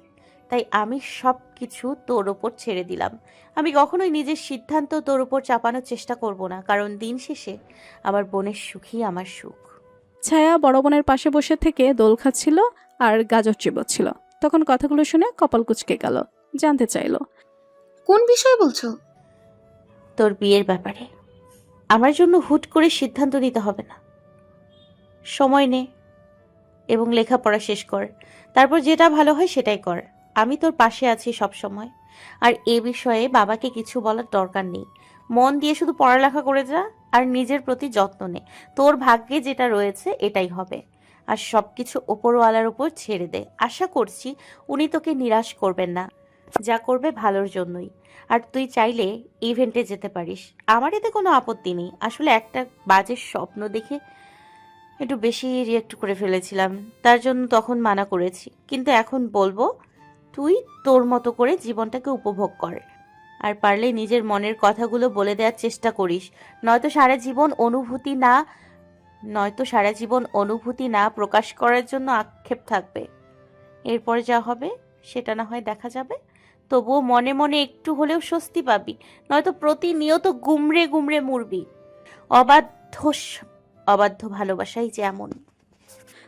তাই আমি সব কিছু তোর ওপর ছেড়ে দিলাম। আমি কখনোই নিজের সিদ্ধান্ত তোর ওপর চাপানোর চেষ্টা করব না, কারণ দিন শেষে আমার বোনের সুখই আমার সুখ। ছায়া বড় বোনের পাশে বসে থেকে দোল খাচ্ছিল আর গাজর চিবোচ্ছিল। তখন কথাগুলো শুনে কপাল কুঁচকে গেল। জানতে চাইল, কোন বিষয়ে বলছো? তোর বিয়ের ব্যাপারে। আমার জন্য হুট করে সিদ্ধান্ত নিতে হবে না। সময় নে এবং লেখাপড়া শেষ কর, তারপর যেটা ভালো হয় সেটাই কর। আমি তোর পাশে আছি সব সময়। আর এ বিষয়ে বাবাকে কিছু বলার দরকার নেই। মন দিয়ে শুধু পড়ালেখা করে যা আর নিজের প্রতি যত্ন নে। তোর ভাগ্যে যেটা রয়েছে এটাই হবে। আর সব কিছু ওপরওয়ালার উপর ছেড়ে দে। আশা করছি উনি তোকে নিরাশ করবেন না। যা করবে ভালোর জন্যই। আর তুই চাইলে ইভেন্টে যেতে পারিস, আমার এতে কোনো আপত্তি নেই। আসলে একটা বাজে স্বপ্ন দেখে একটু বেশি রিয়েক্ট করে ফেলেছিলাম, তার জন্য তখন মানা করেছি। কিন্তু এখন বলবো, তুই তোর মতো করে জীবনটাকে উপভোগ কর। আর পারলে নিজের মনের কথাগুলো বলে দেওয়ার চেষ্টা করিস, নয়তো সারা জীবন অনুভূতি না প্রকাশ করার জন্য আক্ষেপ থাকবে। এরপর যা হবে সেটা না হয় দেখা যাবে, তবুও মনে মনে একটু হলেও স্বস্তি পাবি। নয়তো প্রতিনিয়ত গুমড়ে গুমড়ে মরবি। অবাধ্য ভালোবাসাই যেমন।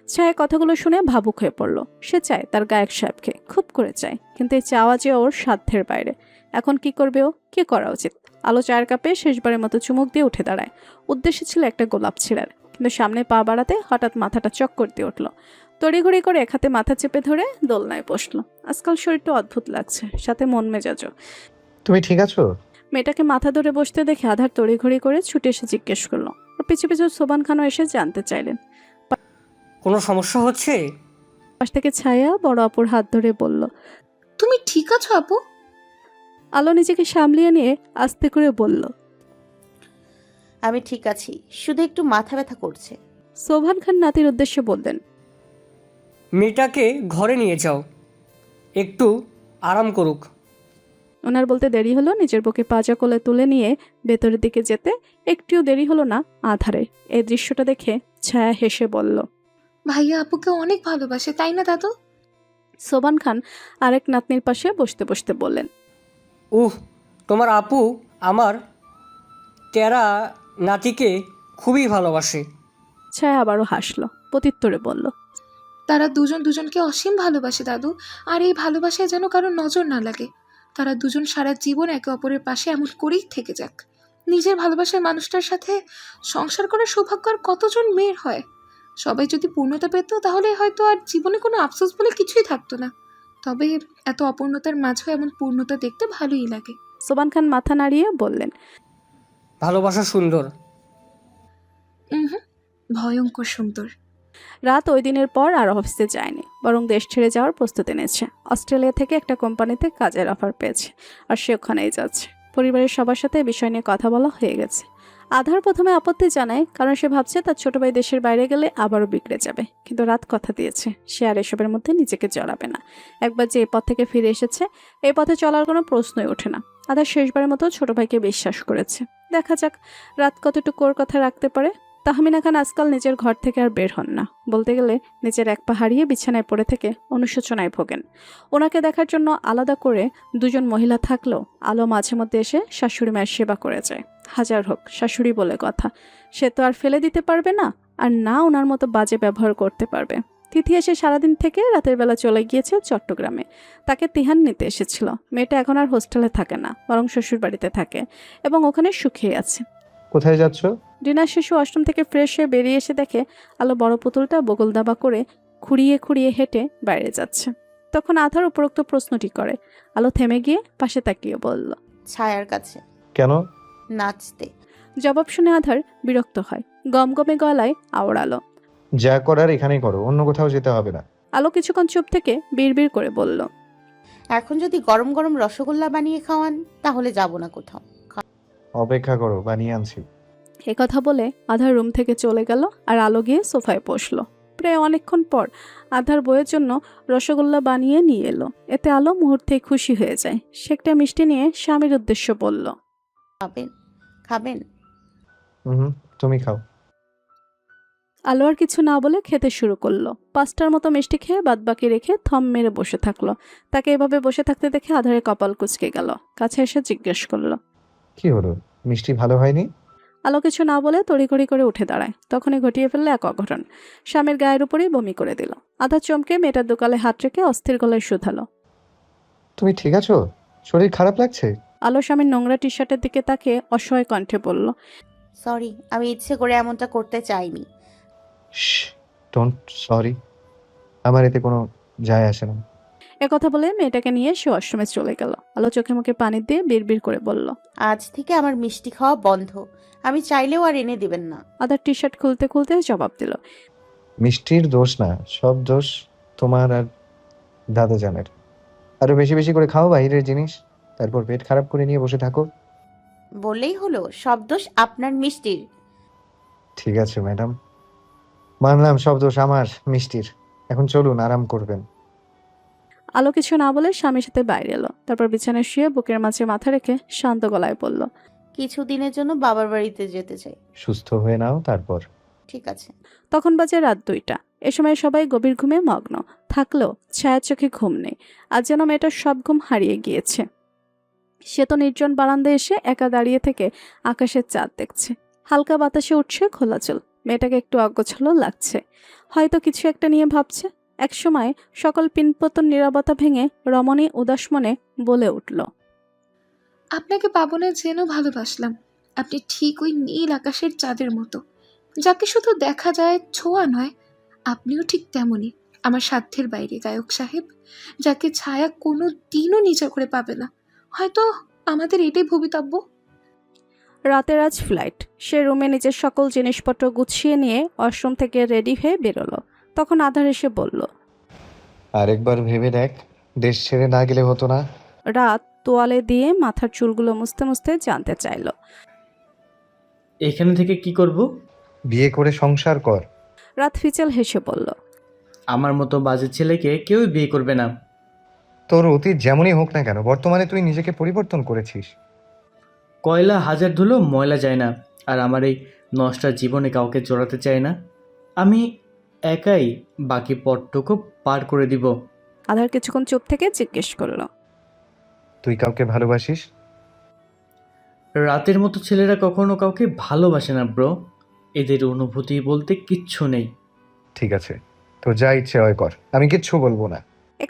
ছায়া কথাগুলো শুনে ভাবুক হয়ে পড়ল। সে চায় তার গায়ক সাহেবকে, খুব করে চায়, কিন্তু এই চাওয়া যে ওর সাধ্যের বাইরে। এখন কি করবে ও? কি করা উচিত? আলো চায়ের কাপে শেষবারের মতো চুমুক দিয়ে উঠে দাঁড়ায়। উদ্দেশ্য ছিল একটা গোলাপ ছিঁড়ার, কিন্তু সামনে পা বাড়াতে হঠাৎ মাথাটা চক্কর দিয়ে উঠল। তড়িঘড়ি করে এক হাতে মাথা চেপে ধরে দোলনায় বসলো। আজকাল শরীরটা অদ্ভুত লাগছে, সাথে মন মেজাজও। তুমি ঠিক আছো? মেয়েটাকে মাথা ধরে বসতে দেখে আধার তড়িঘড়ি করে ছুটে এসে জিজ্ঞেস করলো। আর পিছু পিছু সোবান খানও এসে জানতে চাইলেন। কোনো সমস্যা হচ্ছে? পাশ থেকে ছায়া বড় আপুর হাত ধরে বলল, তুমি ঠিক আছো আপু? আলো নিজেকে সামলিয়ে নিয়ে আস্তে করে বলল, আমি ঠিক আছি, শুধু একটু মাথা ব্যথা করছে। সোভান খান নাতির উদ্দেশ্যে বললেন, মেয়েটাকে ঘরে নিয়ে যাও, একটু আরাম করুক। ওনার বলতে দেরি হলো। নিজের বুকে পাজা কোলে তুলে নিয়ে ভেতরের দিকে যেতে একটুও দেরি হলো না আধারে। এই দৃশ্যটা দেখে ছায়া হেসে বলল, ভাইয়া আপুকে অনেক ভালোবাসে, তাই না দাদু? সোবান খান আরেক নাতনির পাশে বসতে বসতে বললেন, তোমার আপু আমার তেরা নাতিকে খুবই ভালোবাসে। ছায়া আবারও হাসলো, প্রত্যুত্তরে বলল, তারা দুজন দুজনকে অসীম ভালোবাসে দাদু। আর এই ভালোবাসায় যেন কারো নজর না লাগে। তারা দুজন সারা জীবন একে অপরের পাশে এমন করেই থেকে যাক। নিজের ভালোবাসার মানুষটার সাথে সংসার করার সৌভাগ্য আর কতজন মেয়ের হয়? সবাই যদি পূর্ণতা পেত তাহলে হয়তো আর জীবনে কোনো আফসোস বলে কিছুই থাকতো না। তবে এত অপূর্ণতার মাঝেও এমন পূর্ণতা দেখতে ভালোই লাগে। সোবান খান মাথা নাড়িয়ে বললেন, ভালোবাসা সুন্দর। ভয়ঙ্কর সুন্দর। রাত ওই দিনের পর আর অফিসে যায়নি, বরং দেশ ছেড়ে যাওয়ার প্রস্তুতি নিচ্ছে। অস্ট্রেলিয়া থেকে একটা কোম্পানিতে কাজের অফার পেয়েছে, আর সে ওখানেই যাচ্ছে। পরিবারের সবার সাথে এই বিষয় নিয়ে কথা বলা হয়ে গেছে। আধার প্রথমে আপত্তি জানায়, কারণ সে ভাবছে তার ছোট ভাই দেশের বাইরে গেলে আবারও বিগড়ে যাবে। কিন্তু রাত কথা দিয়েছে, সে আর এসবের মধ্যে নিজেকে জড়াবে না। একবার যে এই পথ থেকে ফিরে এসেছে, এই পথে চলার কোনো প্রশ্নই ওঠে না। আধার শেষবারের মতো ছোট ভাইকে বিশ্বাস করেছে। দেখা যাক রাত কতটুকু ওর কথা রাখতে পারে। তাহমিনা খান আজকাল নিজের ঘর থেকে আর বের হন না। বলতে গেলে নিজের এক পা হারিয়ে বিছানায় পড়ে থেকে অনুশোচনায় ভোগেন। ওনাকে দেখার জন্য আলাদা করে দুজন মহিলা থাকলেও আলো মাঝে মধ্যে এসে শাশুড়ি মায়ের সেবা করে যায়। হাজার হোক শাশুড়ি বলে কথা, সে তো আর ফেলে দিতে পারবে না, আর না ওনার মতো বাজে ব্যবহার করতে পারবে। তিথি এসে সারাদিন থেকে রাতের বেলা চলে গিয়েছে চট্টগ্রামে। তাকে তিহান নিতে এসেছিল। মেয়েটা এখন আর হোস্টেলে থাকে না, বরং শ্বশুর বাড়িতে থাকে এবং ওখানে সুখেই আছে। কোথায় যাচ্ছ? ডিনার শেষে ওয়াশরুম থেকে ফ্রেশ হয়ে বেরিয়ে এসে দেখে আলো বড় পুতুলটা বগল দাবা করে খুঁড়িয়ে খুঁড়িয়ে হেঁটে বাইরে যাচ্ছে। তখন আধার উপরোক্ত প্রশ্নটি করে। আলো থেমে গিয়ে পাশে তাকিয়ে বলল, ছায়ার কাছে কেন? নাচতে। জবাব শুনে আধার বিরক্ত হয়, গমগমে গলায় আওড়ালো। যা করার এখানেই করো, অন্য কোথাও যেতে হবে না। আলো কিছুক্ষণ চুপ থেকে বিড়বিড় করে বলল, এখন যদি গরম গরম রসগোল্লা বানিয়ে খাওয়ান তাহলে যাব না কোথাও। অপেক্ষা করো, বানিয়ে আনছি। কথা বলে আধার রুম থেকে চলে গেল আর আলো গিয়ে সোফায় বসলো। প্রায় অনেকক্ষণ পর আধার বইয়ের জন্য রসগোল্লা বানিয়ে নিয়ে এলো। এতে আলো মুহূর্তেই খুশি হয়ে যায়। সে একটা মিষ্টি নিয়ে স্বামীর উদ্দেশ্য বলল, খাবেন? খাবেন? হুম, তুমি খাও। আলো আর কিছু না বলে খেতে শুরু করলো। 5টার মতো মিষ্টি খেয়ে বাদবাকি রেখে থম মেরে বসে থাকলো। তাকে এভাবে বসে থাকতে দেখে আধারে কপাল কুঁচকে গেল। কাছে এসে জিজ্ঞেস করলো, কি হলো, মিষ্টি ভালো হয়নি? আলো কিছু না বলে তড়িঘড়ি করে উঠে দাঁড়ায়। তখনই ঘটিয়ে ফেললো এক অঘটন। স্বামীর গায়ের উপরেই বমি করে দিল। আধা চমকে মেয়েটার দোকালে হাত রেখে অস্থির গলায় শুধালো, তুমি ঠিক আছো? শরীর খারাপ লাগছে? আলো স্বামীর নোংরা টি শার্টের দিকে তাকিয়ে অসহায় কণ্ঠে বলল, সরি, আমি ইচ্ছে করে এমনটা করতে চাইনি। ডোন্ট সরি, আমার এতে কোনো যায় আসে না। কথা বলে মেয়েটাকে নিয়ে সে ওয়াশরুমে চলে গেল। আলো চোখে মুখে পানি দিয়ে বিড়বিড় করে বলল, আজ থেকে আমার মিষ্টি খাওয়া বন্ধ। আমি চাইলেও আর এনে দিবেন না। আধার টি শার্ট খুলতে খুলতে জবাব দিল, মিষ্টির দোষ না, সব দোষ তোমার আর দাদাজানের। আরো বেশি বেশি করে খাও বাইরের জিনিস, তারপর পেট খারাপ করে নিয়ে বসে থাকো। বললেই হলো সব দোষ আপনার মিষ্টির। ঠিক আছে ম্যাডাম, মানলাম সব দোষ আমার মিষ্টির। এখন চলুন, আরাম করবেন। আলো কিছু না বলে স্বামীর সাথে বাইরে এলো। তারপর বিছানায় শুয়ে বুকের মাঝে মাথা রেখে শান্ত গলায় বলল, কিছুদিনের জন্য বাবার বাড়িতে যেতে চাই। সুস্থ হয়ে নাও তারপর। ঠিক আছে। তখন বাজে রাত 2টা। এ সময় সবাই গভীর ঘুমে মগ্ন থাকলেও ছায়ার চোখে ঘুম নেই। আজ যেন মেয়েটার সব ঘুম হারিয়ে গিয়েছে। সে তো নির্জন বারান্দায় এসে একা দাঁড়িয়ে থেকে আকাশের চাঁদ দেখছে। হালকা বাতাসে উঠছে খোলা চুল। মেয়েটাকে একটু অগোছালো লাগছে, হয়তো কিছু একটা নিয়ে ভাবছে। একসময় সকল পিনপতন নীরবতা ভেঙে রমণী উদাস মনে বলে উঠল, আপনাকে পাবো না যেন ভালোবাসলাম। আপনি ঠিক ওই নীল আকাশের চাঁদের মতো, যাকে শুধু দেখা যায়, ছোঁয়া নয়। আপনিও ঠিক তেমনই, আমার সাধ্যের বাইরে গায়ক সাহেব, যাকে ছায়া কোনো দিনও নিজের করে পাবে না। হয়তো আমাদের এটাই ভবিতব্য। রাতের আজ ফ্লাইট। সে রুমে নিজের সকল জিনিসপত্র গুছিয়ে নিয়ে ওয়াশরুম থেকে রেডি হয়ে বেরোলো। তখন আধার এসে বলল, আরেকবার ভেবে দেখ, দেশ ছেড়ে না গেলে হতো না। রাত তোয়ালে দিয়ে মাথার চুলগুলো মুছতে মুছতে জানতে চাইল, এখানে থেকে কি করব? বিয়ে করে সংসার কর। রাত ফিচেল হেসে বলল, আমার মতো বাজে ছেলেকে কেউই বিয়ে করবে না। তোর অতীত যেমনই হোক না কেন, বর্তমানে তুই নিজেকে পরিবর্তন করেছিস। কয়লা হাজার ধুলো ময়লা যায় না, আর আমার এই নষ্টা জীবনে কাউকে জড়াতে চাই না। আমি একাই বাকি পথটুকু পার করে দিব। আধার কিছুক্ষণ চুপ থেকে জিজ্ঞেস করলো, তুই কাউকে ভালোবাসিস? রাতের মতো ছেলেরা কখনো কাউকে ভালোবাসে না ব্রো। এদের অনুভূতি বলতে কিচ্ছু নেই। ঠিক আছে, তো যা ইচ্ছে হয় কর, আমি কিচ্ছু বলবো না।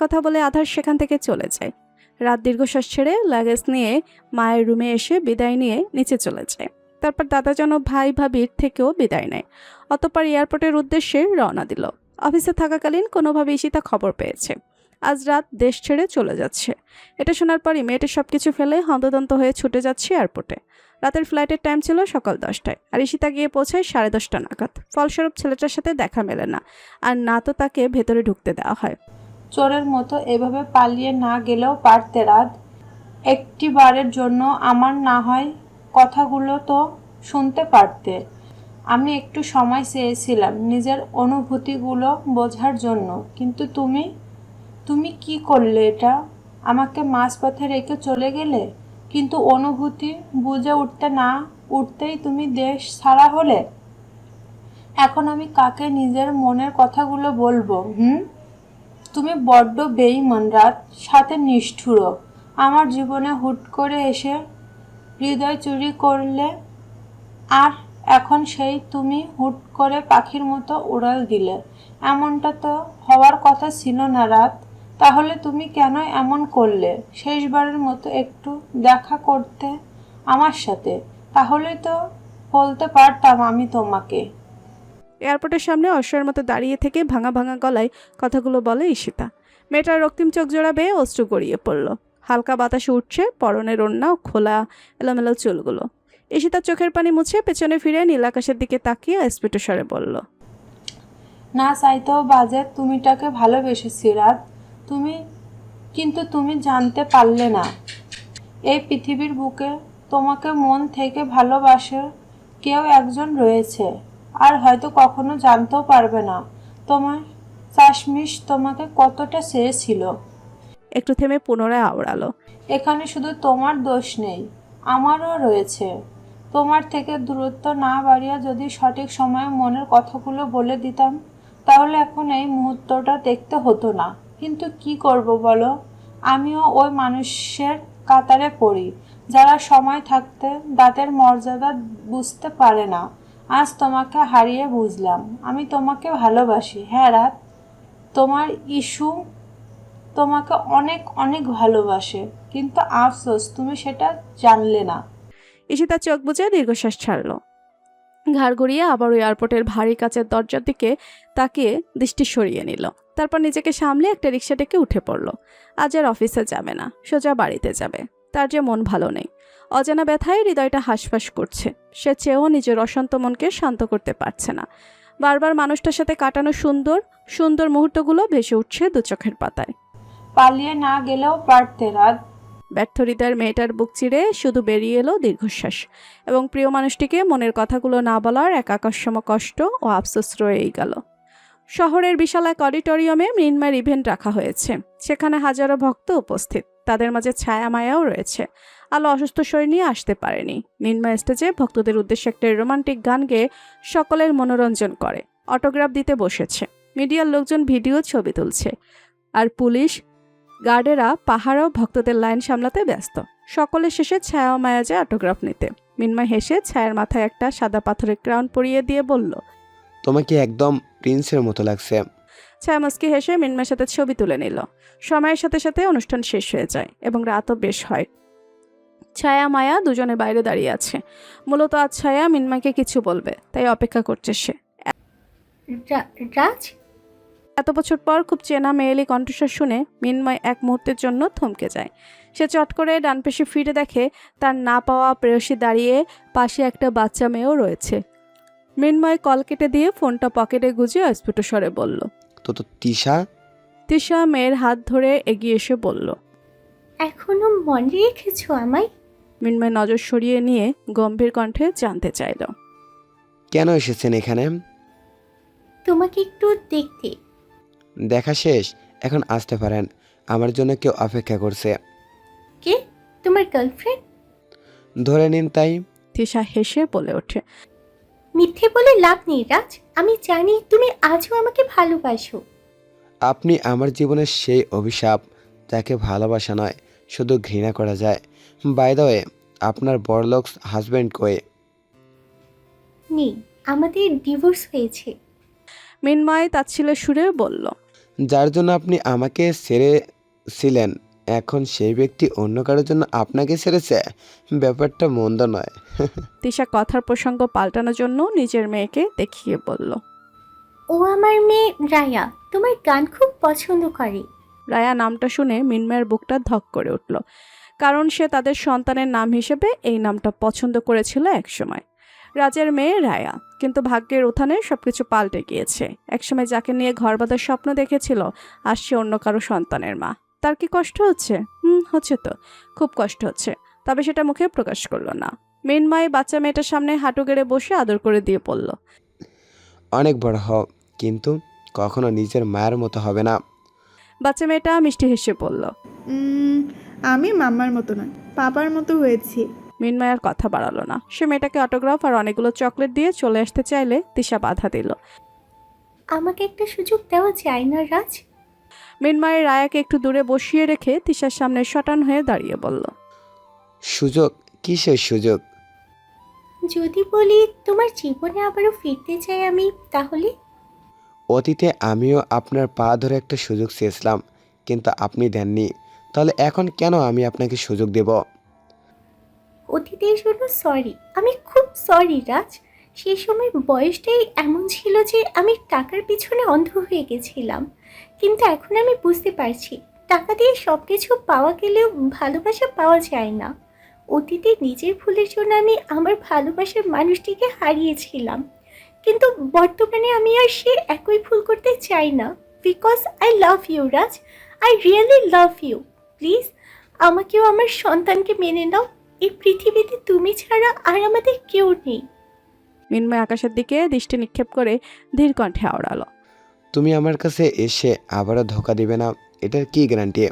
কথা বলে আধার সেখান থেকে চলে যায়। রাত দীর্ঘশ্বাস ছেড়ে লাগেজ নিয়ে মায়ের রুমে এসে বিদায় নিয়ে নিচে চলে যায়। তারপর দাদাজন ভাই ভাবির থেকেও বিদায় নেয়। অতঃপর এয়ারপোর্টের উদ্দেশ্যে রওনা দিল। অফিসে থাকাকালীন কোনোভাবে ঈশিতা খবর পেয়েছে আজ রাত দেশ ছেড়ে চলে যাচ্ছে। এটা শোনার পরই মেয়েটি সবকিছু ফেলে হন্তদন্ত হয়ে ছুটে যাচ্ছে এয়ারপোর্টে। রাতের ফ্লাইটের টাইম ছিল সকাল 10টায়, আর ঈশিতা গিয়ে পৌঁছায় 10:30 নাগাদ। ফলস্বরূপ ছেলেটার সাথে দেখা মেলে না, আর না তো তাকে ভেতরে ঢুকতে দেওয়া হয়। চোরের মতো এভাবে পালিয়ে না গেলেও পারতে রাত। একটি বারের জন্য আমার না হয় কথাগুলো তো শুনতে পারতে। আমি একটু সময় চেয়েছিলাম নিজের অনুভূতিগুলো বোঝার জন্য, কিন্তু তুমি কি করলে এটা? আমাকে মাঝপথে রেখে চলে গেলে, কিন্তু অনুভূতি বুঝে উঠতে না উঠতেই তুমি দেশ ছাড়া হলে। এখন আমি কাকে নিজের মনের কথাগুলো বলবো? তুমি বড্ড বেঈমান রাত, সাথে নিষ্ঠুরও। আমার জীবনে হুট করে এসে হৃদয় চুরি করলে, আর এখন সেই তুমি হুট করে পাখির মতো উড়াল দিলে। এমনটা তো হওয়ার কথা ছিল না রাত। তাহলে তুমি কেন এমন করলে? শেষবারের মতো একটু দেখা করতে আমার সাথে, তাহলে তো বলতে পারতাম আমি তোমাকে। এয়ারপোর্টের সামনে অশ্বয়ের মতো দাঁড়িয়ে থেকে ভাঙা ভাঙা গলায় কথাগুলো বলে ঈশিতা। মেয়েটার রক্তিম চোখ জোড়া বেয়ে অশ্রু গড়িয়ে পড়ল। হালকা বাতাসে উঠছে পরনের ওড়না ও খোলা এলোমেলো চুলগুলো। ঈশিতার চোখের পানি মুছে পেছনে ফিরে নীল আকাশের দিকে তাকিয়ে স্ফীত স্বরে বলল, না চাইতেও বাজে তুমিটাকে ভালোবেসেছি রাত। কিন্তু তুমি জানতে পারলে না এই পৃথিবীর বুকে তোমাকে মন থেকে ভালোবাসে কেউ একজন রয়েছে, আর হয়তো কখনো জানতেও পারবে না তোমার চাশমিশ তোমাকে কতটা চেয়েছিল। একটু থেমে পুনরায় আওড়ালো, এখানে শুধু তোমার দোষ নেই, আমারও রয়েছে। তোমার থেকে দূরত্ব না বাড়িয়ে যদি সঠিক সময়ে মনের কথাগুলো বলে দিতাম তাহলে এখন এই মুহূর্তটা দেখতে হতো না। কিন্তু কি করব বলো, আমিও ওই মানুষের কাতারে পড়ি যারা সময় থাকতে দাঁতের মর্যাদা বুঝতে পারে না। আজ তোমাকে হারিয়ে বুঝলাম আমি তোমাকে ভালোবাসি। হ্যাঁ রাত, তোমার ইস্যু তোমাকে অনেক অনেক ভালোবাসে, কিন্তু আফসোস তুমি সেটা জানলে না। ঈশিতা চোখ বুজে দীর্ঘশ্বাস ছাড়ল। ঘাড় ঘুরিয়ে আবার ওই এয়ারপোর্টের ভারী কাচের দরজার দিকে তাকিয়ে দৃষ্টি সরিয়ে নিল। তারপর নিজেকে সামলে একটা রিক্সা ডেকে উঠে পড়ল। আজ আর অফিসে যাবে না, সোজা বাড়িতে যাবে। তার যে মন ভালো নেই, অজানা ব্যথায় হৃদয়টা হাঁসফাঁস করছে। সে চেয়েও নিজের অশান্ত মনকে শান্ত করতে পারছে না। বারবার মানুষটার সাথে কাটানো সুন্দর সুন্দর মুহূর্তগুলো ভেসে উঠছে দু চোখের পাতায়। পালিয়ে না গেলেও পারতে রাত। ব্যর্থ হৃদয়ের মেয়েটার বুক চিরে শুধু বেরিয়ে এলো দীর্ঘশ্বাস, এবং প্রিয় মানুষটিকে মনের কথাগুলো না বলার এক আকাশসম কষ্ট ও আফসোস রয়েই গেল। শহরের বিশাল এক অডিটোরিয়ামে মৃন্ময়ের ইভেন্ট রাখা হয়েছে। সেখানে হাজারো ভক্ত উপস্থিত, তাদের মাঝে ছায়া মায়াও রয়েছে। আলো অসুস্থ শরীর নিয়ে আসতে পারেনি। মৃন্ময় স্টেজে ভক্তদের উদ্দেশ্যে একটা রোমান্টিক গান গেয়ে সকলের মনোরঞ্জন করে। অটোগ্রাফ দিতে বসেছে। মিডিয়ার লোকজন ভিডিও ছবি তুলছে, আর পুলিশ গার্ডেরা পাহাড়েও ভক্তদের লাইন সামলাতে ব্যস্ত। সকলের শেষে ছায়া মায়া যায় অটোগ্রাফ নিতে। মৃন্ময় হেসে ছায়ার মাথায় একটা সাদা পাথরের ক্রাউন পরিয়ে দিয়ে বলল, তোমাকে একদম প্রিন্সের মতো লাগছে। ছায়া মুস্কি হেসে মৃন্ময়ের সাথে ছবি তুলে নিল। সময়ের সাথে সাথে অনুষ্ঠান শেষ হয়ে যায় এবং রাতও বেশ হয়। ছায়া মায়া দুজনে বাইরে দাঁড়িয়ে আছে। মূলত আজ ছায়া মৃন্ময়কে কিছু বলবে, তাই অপেক্ষা করছে সে। রাজ, এত বছর পর খুব চেনা মেয়েলি কণ্ঠস্বর শুনে মৃন্ময় এক মুহূর্তের জন্য থমকে যায়। সে চট করে ডান পাশে ফিরে দেখে তার না পাওয়া প্রেয়সী দাঁড়িয়ে, পাশে একটা বাচ্চা মেয়েও রয়েছে। মৃন্ময় কল কেটে দিয়ে ফোনটা পকেটে গুজে অস্ফুট স্বরে বলল, তো তিশা? তিশা মেয়ের হাত ধরে এগিয়ে এসে বলল, এখনো মনে রেখেছো আমায়? মৃন্ময় নজর সরিয়ে নিয়ে গম্ভীর কণ্ঠে জানতে চাইল, কেন এসেছেন এখানে? তোমাকে একটু দেখতে। দেখা শেষ, এখন আসতে পারেন। আমার জন্য কেউ অপেক্ষা করছে। কে? তোমার গার্লফ্রেন্ড? ধরে নিন তাই। তিশা হেসে বলে ওঠে, মিথ্যে বলে লাভ নেই রাজ, আমি জানি তুমি আজও আমাকে ভালোবাসো। আপনি আমার জীবনের সেই অভিশাপ যাকে ভালোবাসা নয়, শুধু ঘৃণা করা যায়। বাই দ্য ওয়ে, আপনার বড়লোক হাজব্যান্ড কই? নেই, আমাদের ডিভোর্স হয়েছে। মৃন্ময় তাচ্ছিল্যের সুরে বলল, যার জন্য আপনি আমাকে ছেড়েছিলেন, এখন সেই ব্যক্তি অন্য কারোর জন্য আপনাকে ছেড়েছে। ব্যাপারটা মন্দ নয়। তিশা কথার প্রসঙ্গ পাল্টানোর জন্য নিজের মেয়েকে দেখিয়ে বলল, ও আমার মেয়ে রায়া, তোমার গান খুব পছন্দ করে। রায়া নামটা শুনে মৃন্ময়ের বুকটা ধক করে উঠল, কারণ সে তাদের সন্তানের নাম হিসেবে এই নামটা পছন্দ করেছিল একসময়। রাজের মেয়ে রায়া, কিন্তু ভাগ্যের উত্থানে সবকিছু পাল্টে গিয়েছে। একসময় যাকে নিয়ে ঘর বাঁধার স্বপ্ন দেখেছিল, আজ সে অন্য কারো সন্তানের মা। তার কি কষ্ট হচ্ছে? হচ্ছে তো, খুব কষ্ট হচ্ছে, তবে সেটা মুখে প্রকাশ করলো না। মৃন্ময় বাচ্চা মেয়েটার সামনে হাঁটু গেড়ে বসে আদর করে দিয়ে পড়ল, অনেক বড় হও, কিন্তু কখনো নিজের মায়ের মতো হবে না। বাচ্চা মেয়েটা মিষ্টি হেসে বলল, আমি মাম্মার মতো নয়, পাপার মতো হয়েছি। মৃন্ময় আর কথা বাড়ালো না। সে মেয়েটাকে অটোগ্রাফ আর অনেকগুলো চকলেট দিয়ে চলে আসতে চাইলে তিশা বাধা দিল। আমাকে একটা সুযোগ দেওয়া যায় না রাজ? মৃন্ময় রায়াকে একটু দূরে বসিয়ে রেখে তিশার সামনে শটান হয়ে দাঁড়িয়ে বলল, সুযোগ? কিসের সুযোগ? যদি বলি তোমার জীবনে আবারও ফিরতে চাই আমি, তাহলে? অতীতে আমিও আপনার পা ধরে একটা সুযোগ চেয়েছিলাম, কিন্তু আপনি দেননি। তাহলে এখন কেন আমি আপনাকে সুযোগ দেব? অতীতের জন্য সরি, আমি খুব সরি রাজ। সেই সময় বয়সটাই এমন ছিল যে আমি টাকার পিছনে অন্ধ হয়ে গেছিলাম, কিন্তু এখন আমি বুঝতে পারছি টাকা দিয়ে সব কিছু পাওয়া গেলেও ভালোবাসা পাওয়া যায় না। অতীতে নিজের ভুলের জন্য আমি আমার ভালোবাসার মানুষটিকে হারিয়েছিলাম, কিন্তু বর্তমানে আমি আর সে একই ভুল করতে চাই না। Because I love you Raj, I really love you. Please আমাকেও আমার সন্তানকে মেনে নাও। এই পৃথিবীতে তুমি ছাড়া আর আমাদের কেউ নেই। মিন্ময় আকাশের দিকে দৃষ্টি নিক্ষেপ করে ধীর কণ্ঠে আওড়ালো। তুমি আমার কাছে এসে আবারও ধোকা দিবে না, এটার কি গ্যারান্টি?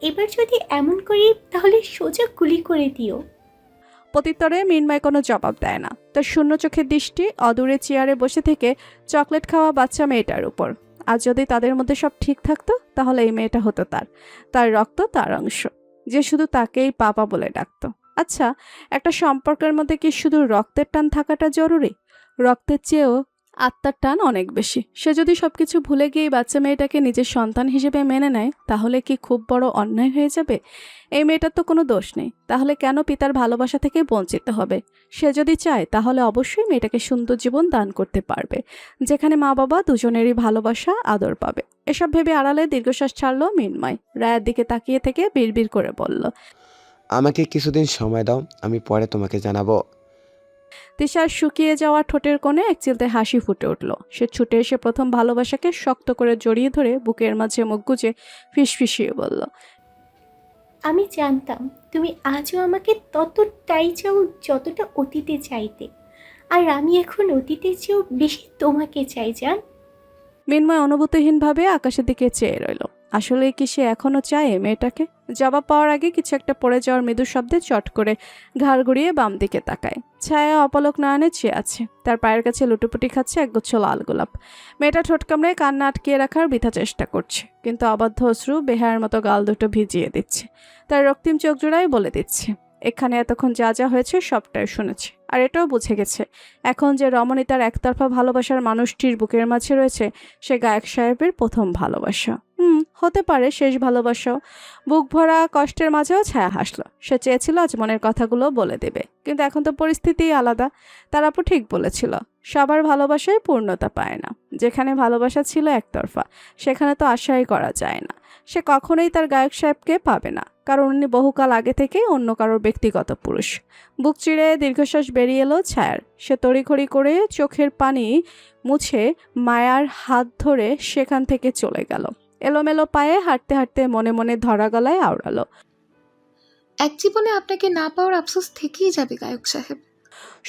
এবার যদি এমন করি তাহলে সোজা গুলি করে দিও। প্রত্যুত্তরে মিন্ময় কোনো জবাব দেয় না। তার শূন্য চোখের দৃষ্টি অদূরে চেয়ারে বসে থেকে চকলেট খাওয়া বাচ্চা মেয়েটার উপর। আর যদি তাদের মধ্যে সব ঠিক থাকতো তাহলে এই মেয়েটা হতো তার রক্ত, তার অংশ, যে শুধু তাকেই পাপা বলে ডাকতো। আচ্ছা, একটা সম্পর্কের মধ্যে কি শুধু রক্তের টান থাকাটা জরুরি? রক্তের চেয়েও আত্মার টান অনেক বেশি। সে যদি সবকিছু ভুলে গিয়ে বাচ্চা মেয়েটাকে নিজের সন্তান হিসেবে মেনে নেয় তাহলে কি খুব বড় অন্যায় হয়ে যাবে? এই মেয়েটার তো কোনো দোষ নেই, তাহলে কেন পিতার ভালোবাসা থেকে বঞ্চিত হবে? সে যদি চায় তাহলে অবশ্যই মেয়েটাকে সুন্দর জীবন দান করতে পারবে, যেখানে মা বাবা দুজনেরই ভালোবাসা, আদর পাবে। এসব ভেবে আড়ালে দীর্ঘশ্বাস ছাড়ল মিন্ময়। রায়ের দিকে তাকিয়ে থেকে বিড়বিড় করে বলল, আমাকে কিছুদিন সময় দাও, আমি পরে তোমাকে জানাবো। তিশার শুকিয়ে যাওয়া ঠোঁটের কোণে এক চিলতে হাসি ফুটে উঠল। সে ছুটে এসে প্রথম ভালোবাসাকে শক্ত করে জড়িয়ে ধরে বুকের মাঝে মুখ গুজে ফিসফিসিয়ে বলল, আমি জানতাম তুমি আজও আমাকে ততটাই চাও যতটা অতীতে চাইতে, আর আমি এখন অতীতের চেয়েও বেশি তোমাকে চাই জান। মিন্ময় অনুভূতিহীনভাবে আকাশের দিকে চেয়ে রইল। আসলে কি সে এখনো চায় মেয়েটাকে? জবাব পাওয়ার আগে কিছু একটা পড়ে যাওয়ার মৃদু শব্দে চট করে ঘাড় ঘুরিয়ে বাম দিকে তাকায়। ছায়া অপলক নয়নে চেয়ে আছে, তার পায়ের কাছে লুটোপুটি খাচ্ছে একগুচ্ছ লাল গোলাপ। মেয়েটা ঠোঁট কামড়ে কান্না আটকিয়ে রাখার বৃথা চেষ্টা করছে, কিন্তু অবাধ্য অশ্রু বেহায়ের মতো গাল দুটো ভিজিয়ে দিচ্ছে। তার রক্তিম চোখ জোড়াই বলে দিচ্ছে, এখানে এতক্ষণ যা যা হয়েছে সবটাই শুনেছে, আর এটাও বুঝে গেছে এখন যে রমণী তার একতরফা ভালোবাসার মানুষটির বুকের মাঝে রয়েছে সে গায়ক সাহেবের প্রথম ভালোবাসা। হতে পারে শেষ ভালোবাসাও। বুক ভরা কষ্টের মাঝেও ছায়া হাসলো। সে চেয়েছিল আজ মনের কথাগুলো বলে দেবে, কিন্তু এখন তো পরিস্থিতি আলাদা। তার আপু ঠিক বলেছিল, সবার ভালোবাসায় পূর্ণতা পায় না। যেখানে ভালোবাসা ছিল একতরফা সেখানে তো আশাই করা যায় না সে কখনোই তার গায়ক সাহেবকে পাবে না, কারণ উনি বহুকাল আগে থেকেই অন্য কারোর ব্যক্তিগত পুরুষ। বুক চিরে দীর্ঘশ্বাস বেরিয়ে এলো ছায়ার। সে তড়িঘড়ি করে চোখের পানি মুছে মায়ার হাত ধরে সেখান থেকে চলে গেল। এলোমেলো পায়ে হাঁটতে হাঁটতে মনে মনে ধরা গলায় আওড়ালো, এক জীবনে আপনাকে না পাওয়ার আফসোস থেকেই যাবে গায়ক সাহেব।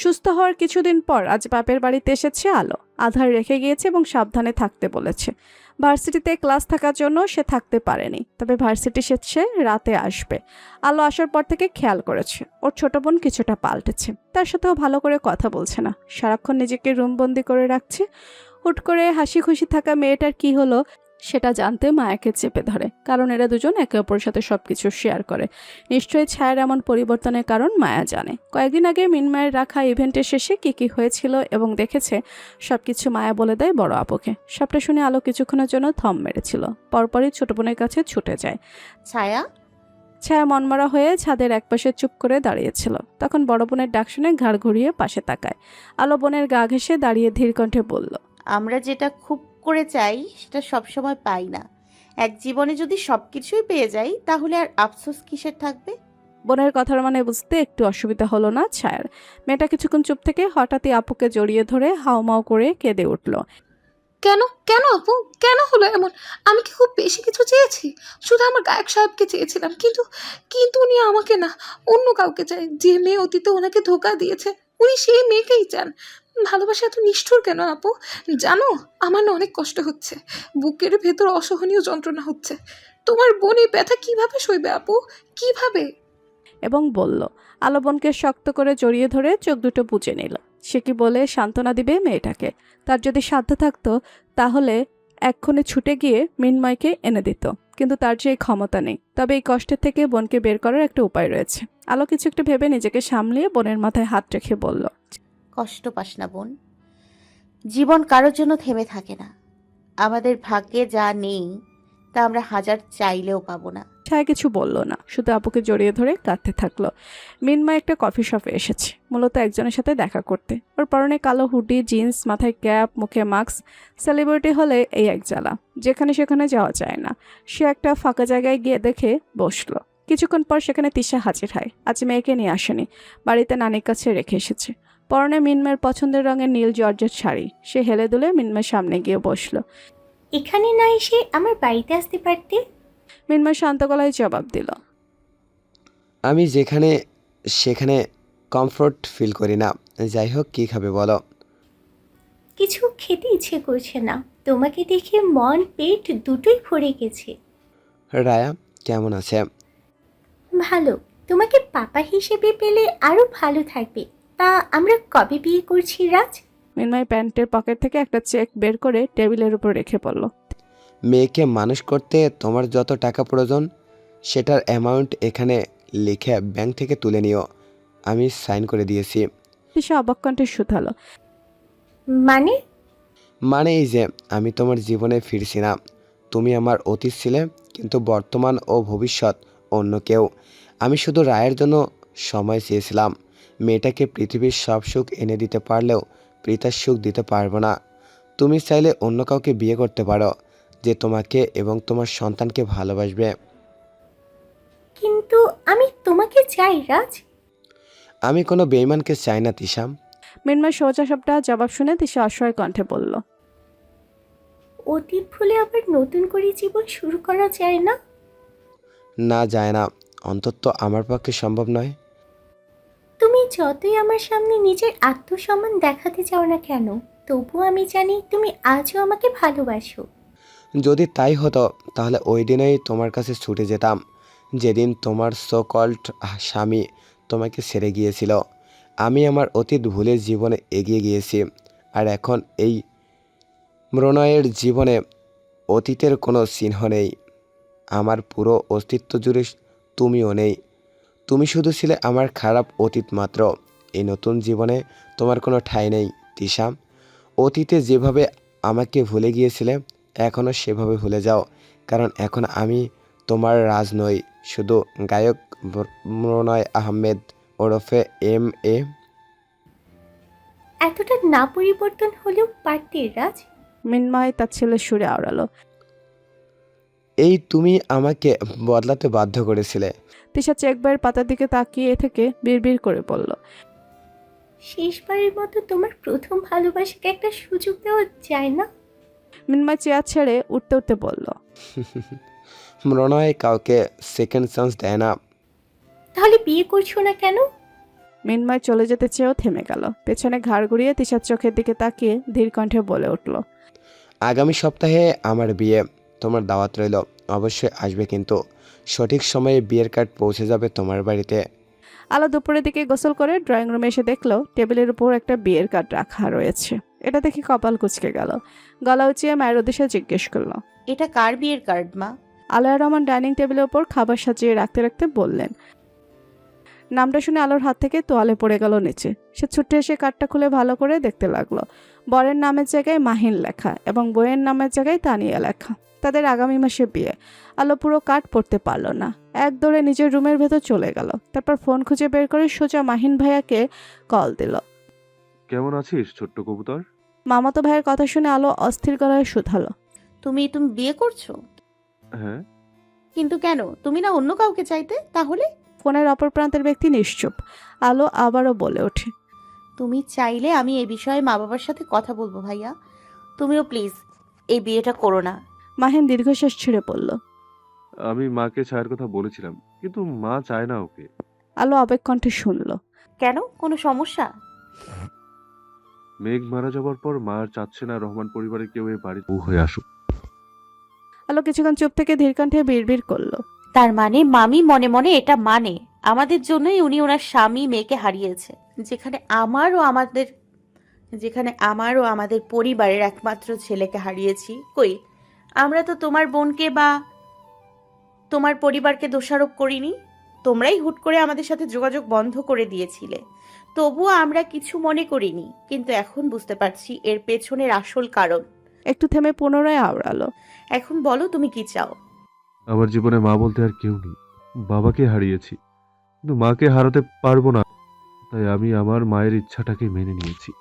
সুস্থ হওয়ার কিছুদিন পর আজ বাপের বাড়িতে এসেছে আলো। আধার রেখে গিয়েছে এবং সাবধানে থাকতে বলেছে। ভার্সিটিতে ক্লাস থাকার জন্য সে থাকতে পারেনি, তবে ভার্সিটি সে রাতে আসবে। আলো আসার পর থেকে খেয়াল করেছে ওর ছোট বোন কিছুটা পাল্টেছে। তার সাথেও ভালো করে কথা বলছে না, সারাক্ষণ নিজেকে রুমবন্দি করে রাখছে। হুট করে হাসি খুশি থাকা মেয়েটার কি হলো সেটা জানতে মায়াকে চেপে ধরে, কারণ এরা দুজন একে অপরের সাথে সবকিছু শেয়ার করে। নিশ্চয়ই ছায়ার এমন পরিবর্তনের কারণ মায়া জানে। কয়েকদিন আগে মিন্ময়ের রাখা ইভেন্টের শেষে কি হয়েছিল এবং দেখেছে সবকিছু মায়া বলে দেয় বড় আপুকে। সবটা শুনে আলো কিছুক্ষণের জন্য থম মেরেছিল, পরপরই ছোট বোনের কাছে ছুটে যায়। ছায়া মনমরা হয়ে ছাদের একপাশে চুপ করে দাঁড়িয়েছিল। তখন বড় বোনের ডাক শুনে ঘাড় ঘুরিয়ে পাশে তাকায়। আলো বোনের গা ঘেঁষে দাঁড়িয়ে ধীর কণ্ঠে বলল, আমরা যেটা খুব করে চাই সেটা সবসময় পাই না। এক জীবনে যদি সবকিছুই পেয়ে যাই তাহলে আর আফসোস কিসের থাকবে? বোনের কথার মানে বুঝতে একটু অসুবিধা হলো না ছায়ার। মেয়েটা কিছুক্ষণ চুপ থেকে হঠাৎই আপুকে জড়িয়ে ধরে হাউমাউ করে কেঁদে উঠল। কেন কেন আপু, কেন হলো এমন? আমি কি খুব বেশি কিছু চেয়েছি? শুধু আমার গায়ক সাহেবকে চেয়েছিলাম, কিন্তু কিন্তু উনি আমাকে না, অন্য কাউকে চায়। যে মেয়ে অতীতে ওনাকে ধোকা দিয়েছে উনি সেই মেয়েকেই চান। ভালোবাসা এত নিষ্ঠুর কেন আপু? জানো, আমার না অনেক কষ্ট হচ্ছে, বুকের ভেতর অসহনীয় যন্ত্রণা হচ্ছে। তোমার বোন এই ব্যথা কিভাবে সইবে আপু, কিভাবে? এবং বলল। আলো বোনকে শক্ত করে জড়িয়ে ধরে চোখ দুটো বুজে নিল। সে কি বলে সান্ত্বনা দিবে মেয়েটাকে? তার যদি সাধ্য থাকতো তাহলে এক্ষুনি ছুটে গিয়ে মিন্ময়কে এনে দিত, কিন্তু তার যে ক্ষমতা নেই। তবে এই কষ্টের থেকে বোনকে বের করার একটা উপায় রয়েছে। আলো কিছু একটু ভেবে নিজেকে সামলিয়ে বোনের মাথায় হাত রেখে বলল, কষ্ট পাস না বোন, জীবন কারোর জন্য থেমে থাকে না। আমাদের ভাগ্যে যা নেই তা আমরা হাজার চাইলেও পাবো না। ছায়া কিছু বলল না, শুধু আপুকে জড়িয়ে ধরে কাঁদতে থাকলো। মিনময় একটা কফি শপে এসেছে, মূলত একজনের সাথে দেখা করতে। ওর পরনে কালো হুডি, জিন্স, মাথায় ক্যাপ, মুখে মাস্ক। সেলিব্রিটি হলে এই এক জ্বালা, যেখানে সেখানে যাওয়া যায় না। সে একটা ফাঁকা জায়গায় গিয়ে দেখে বসলো। কিছুক্ষণ পর সেখানে তিশা হাজির হয়। আজ মেয়েকে নিয়ে আসেনি, বাড়িতে নানির কাছে রেখে এসেছে। পরনে মিনময়ের পছন্দের রঙের নীল জর্জেট শাড়ি। সে হেলে দুলে মিনময়ের সামনে গিয়ে বসলো। এখানে না এসে আমার বাড়িতে আসতে পারতে। মিনময় শান্ত গলায় জবাব দিল। আমি যেখানে সেখানে কমফোর্ট ফিল করি না। যাই হোক, কী খাবে বলো? কিছু খেতে ইচ্ছে করছে না, তোমাকে দেখে মন পেট দুটোই ভরে গেছে। রায়া কেমন আছে? ভালো, তোমাকে পাপা হিসেবে পেলে আরো ভালো থাকবে। তা আমরা কবে বিয়ে করছি রাজ? মিনময় প্যান্টের পকেট থেকে একটা চেক বের করে টেবিলের উপর রেখে পড়ল। মেয়েকে মানুষ করতে তোমার যত টাকা প্রয়োজন সেটার অ্যামাউন্ট এখানে লিখে ব্যাংক থেকে তুলে নিও। আমি সাইন করে দিয়েছি। তিশা অবাক কণ্ঠে শুধালো। মানে? মানে এই যে আমি তোমার জীবনে ফিরছি না। তুমি আমার অতীত ছিলে, কিন্তু বর্তমান ও ভবিষ্যৎ অন্য কেউ। আমি শুধু রায়ের জন্য সময় চেয়েছিলাম। মেয়েটাকে পৃথিবীর সব সুখ এনে দিতে পারলেও পিতার সুখ দিতে পারবো না। তুমি চাইলে অন্য কাউকে বিয়ে করতে পারো, যে তোমাকে এবং তোমার সন্তানকে ভালোবাসবে। কিন্তু আমি তোমাকে চাই রাজ। আমি কোনো বেঈমানকে চাই না তিশা। মিনময় সোজা সবটা জবাব শুনে তিশা অসহায় কণ্ঠে বলল। অতীত ভুলে আবার নতুন করে জীবন শুরু করা যায় না? না, যায় না, অন্তত আমার পক্ষে সম্ভব নয়। তুমি যতই আমার সামনে নিজের আত্মসম্মান দেখাতে চাও না কেন, তবুও আমি জানি তুমি আজও আমাকে ভালোবাসো। যদি তাই হতো তাহলে ওই দিনেই তোমার কাছে ছুটে যেতাম, যেদিন তোমার সো কল্ড স্বামী তোমাকে ছেড়ে গিয়েছিল। আমি আমার অতীত ভুলে জীবনে এগিয়ে গিয়েছি, আর এখন এই মৃণয়ের জীবনে অতীতের কোনো চিহ্ন নেই। আমার পুরো অস্তিত্ব জুড়ে তুমিও নেই। তুমি শুধু ছিলে আমার খারাপ অতীত মাত্র। এই নতুন জীবনে তোমার কোনো ঠাঁই নেই তিশা। অতীতে যেভাবে আমাকে ভুলে গিয়েছিলে এখনও সেভাবে ভুলে যাও, কারণ এখন আমি তোমার রাজ নই, শুধু গায়ক মৃণয় আহমেদ ওরফে MA। এতটা না পরিবর্তন হলেও পারতে রাজ। মিনময় তার ছেলের সুরে আওড়ালো। এই তুমি আমাকে বদলাতে বাধ্য করেছিলে। তিশা চেক বইয়ের পাতার দিকে তাকিয়ে থেকে বিড়বিড় করে বলল। শেষবারের মতো তোমার প্রথম ভালোবাসাকে একটা সুযোগ দেওয়া যায় না? মিনময় চেয়ার ছেড়ে উঠতে উঠতে বলল। মৃণয় কাউকে সেকেন্ড চান্স দেয় না। তাহলে বিয়ে করছো না কেন? মিনময় চলে যেতে চেয়েও থেমে গেল। পেছনে ঘাড় ঘুরিয়ে তিশার চোখের দিকে তাকিয়ে ধীর কণ্ঠে বলে উঠল। আগামী সপ্তাহে আমার বিয়ে, তোমার দাওয়াত রইল। অবশ্যই আসবে, কিন্তু সঠিক সময়ে বিয়ের কার্ড পৌঁছে যাবে তোমার বাড়িতে। আলো দুপুরের দিকে গোসল করে ড্রয়িং রুমে এসে দেখলো টেবিলের উপর একটা বিয়ের কার্ড রাখা রয়েছে। এটা দেখে কপাল কুঁচকে গেল। গলা উঁচিয়ে মায়ের উদ্দেশ্যে জিজ্ঞেস করলো। এটা কার বিয়ের কার্ড মা? আলোয়া রহমান ডাইনিং টেবিলের উপর খাবার সাজিয়ে রাখতে রাখতে বললেন। নামটা শুনে আলোর হাত থেকে তোয়ালে পড়ে গেল নিচে। সে ছুটে এসে কার্ডটা খুলে ভালো করে দেখতে লাগলো। বরের নামের জায়গায় মাহিন লেখা এবং বইয়ের নামের জায়গায় তানিয়া লেখা। তাদের আগামী মাসে বিয়ে। আলো পুরো কার্ড পড়তে পারলো না। এক দৌড়ে নিজের রুমের ভেতর চলে গেল। তারপর ফোন খুঁজে বের করে সোজা মাহিন ভাইয়াকে কল দিল। কেমন আছিস ছোট্ট কবুতর? মামাতো ভাইয়ের কথা শুনে আলো অস্থির গলায় শুধালো। তুমি বিয়ে করছো? হ্যাঁ। কিন্তু কেন? তুমি না অন্য কাউকে চাইতে? তাহলে? ফোনের অপর প্রান্তের ব্যক্তি নিশ্চুপ। আলো আবারও বলে ওঠে। তুমি চাইলে আমি এই বিষয়ে মা বাবার সাথে কথা বলবো ভাইয়া। তুমিও প্লিজ এই বিয়েটা করো না। মাহিন দীর্ঘশ্বাস ছেড়ে পড়ল। আমি মাকে ছায়ার কথা বলেছিলাম, কিন্তু মা চায় না ওকে। আলো আবেগ কণ্ঠে শুনল। কেন? কোনো সমস্যা? মেঘ মারা যাবার পর মা আর চাচ্ছে না রহমান পরিবারের কেউ এই বাড়ি বউ হয়ে আসুক। আলো কিছুক্ষণ চুপ থেকে ধীর কণ্ঠে বিড়বিড় করলো। তার মানে মামি মনে মনে এটা মানে আমাদের জন্যই উনি ওনার স্বামী মেয়েকে হারিয়েছে, যেখানে আমারও আমাদের পরিবারের একমাত্র ছেলেকে হারিয়েছি। কই, আমরা তো তোমার বোনকে বা তোমার পরিবারকে দোষারোপ করিনি। তোমরাই হুট করে আমাদের সাথে যোগাযোগ বন্ধ করে দিয়েছিলে, তবুও আমরা কিছু মনে করিনি। কিন্তু এখন বুঝতে পারছি এর পেছনের আসল কারণ। একটু থেমে পুনরায় আওড়ালো। এখন বলো তুমি কি চাও? আমার জীবনে মা বলতে আর কেউ নেই। বাবাকে হারিয়েছি, কিন্তু মাকে হারাতে পারবো না। তাই আমি আমার মায়ের ইচ্ছাটাকে মেনে নিয়েছি।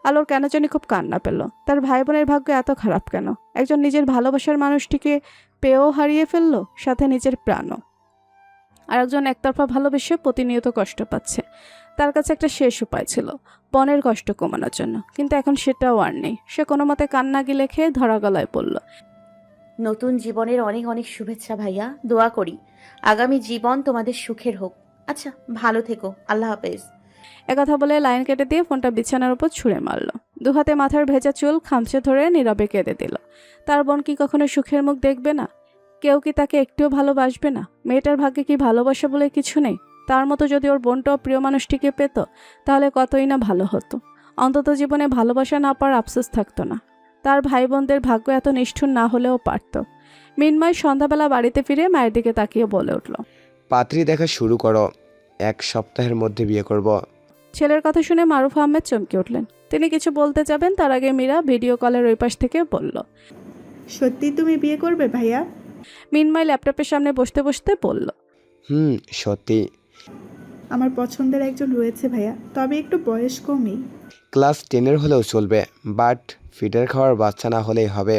আলোর কেন জানি খুব কান্না পেল। তার ভাই বোনের ভাগ্য এত খারাপ কেন? একজন নিজের ভালোবাসার মানুষটিকে পেয়েও হারিয়ে ফেললো, সাথে নিজের প্রাণও। আর একজন একতরফা ভালোবেসে প্রতিনিয়ত কষ্ট পাচ্ছে। তার কাছে একটা শেষ উপায় ছিল বনের কষ্ট কমানোর জন্য, কিন্তু এখন সেটাও আর নেই। সে কোনো মতে কান্না গিলে খেয়ে ধরা গলায় পড়ল। নতুন জীবনের অনেক অনেক শুভেচ্ছা ভাইয়া, দোয়া করি আগামী জীবন তোমাদের সুখের হোক। আচ্ছা, ভালো থেকো, আল্লাহ হাফেজ। একথা বলে লাইন কেটে দিয়ে ফোনটা বিছানার উপর ছুঁড়ে মারল। দুহাতে মাথার ভেজা চুল খামচে ধরে নীরবে কেঁদে দিল। তার বোন কি কখনো সুখের মুখ দেখবে না? কেউ কি তাকে একটুও ভালোবাসবে না? মেয়েটার ভাগ্যে কি ভালোবাসা বলে কিছু নেই? তার মতো যদি ওর বোনটাও প্রিয় মানুষটিকে পেত, তাহলে কতই না ভালো হতো। অন্তত জীবনে ভালোবাসা না পাওয়ার আফসোস থাকতো না। তার ভাই বোনদের ভাগ্য এত নিষ্ঠুর না হলেও পারত। মিনময় সন্ধ্যাবেলা বাড়িতে ফিরে মায়ের দিকে তাকিয়ে বলে উঠল, পাত্রী দেখা শুরু করো, 1 সপ্তাহের মধ্যে বিয়ে করব। ছেলের কথা শুনে মারুফ আহমেদ চমকে উঠলেন। তিনি কিছু বলতে যাবেন, তার আগে মীরা ভিডিও কলের ওই পাশ থেকে বলল, সত্যি তুমি বিয়ে করবে ভাইয়া? মিনময় ল্যাপটপের সামনে বসতে বসতে বলল, সত্যি। আমার পছন্দের একজন রয়েছে ভাইয়া, তবে একটু বয়স কমই। ক্লাস 10-এর হলেও চলবে, বাট ফিডার খাওয়ার বাচ্চা না হলেই হবে।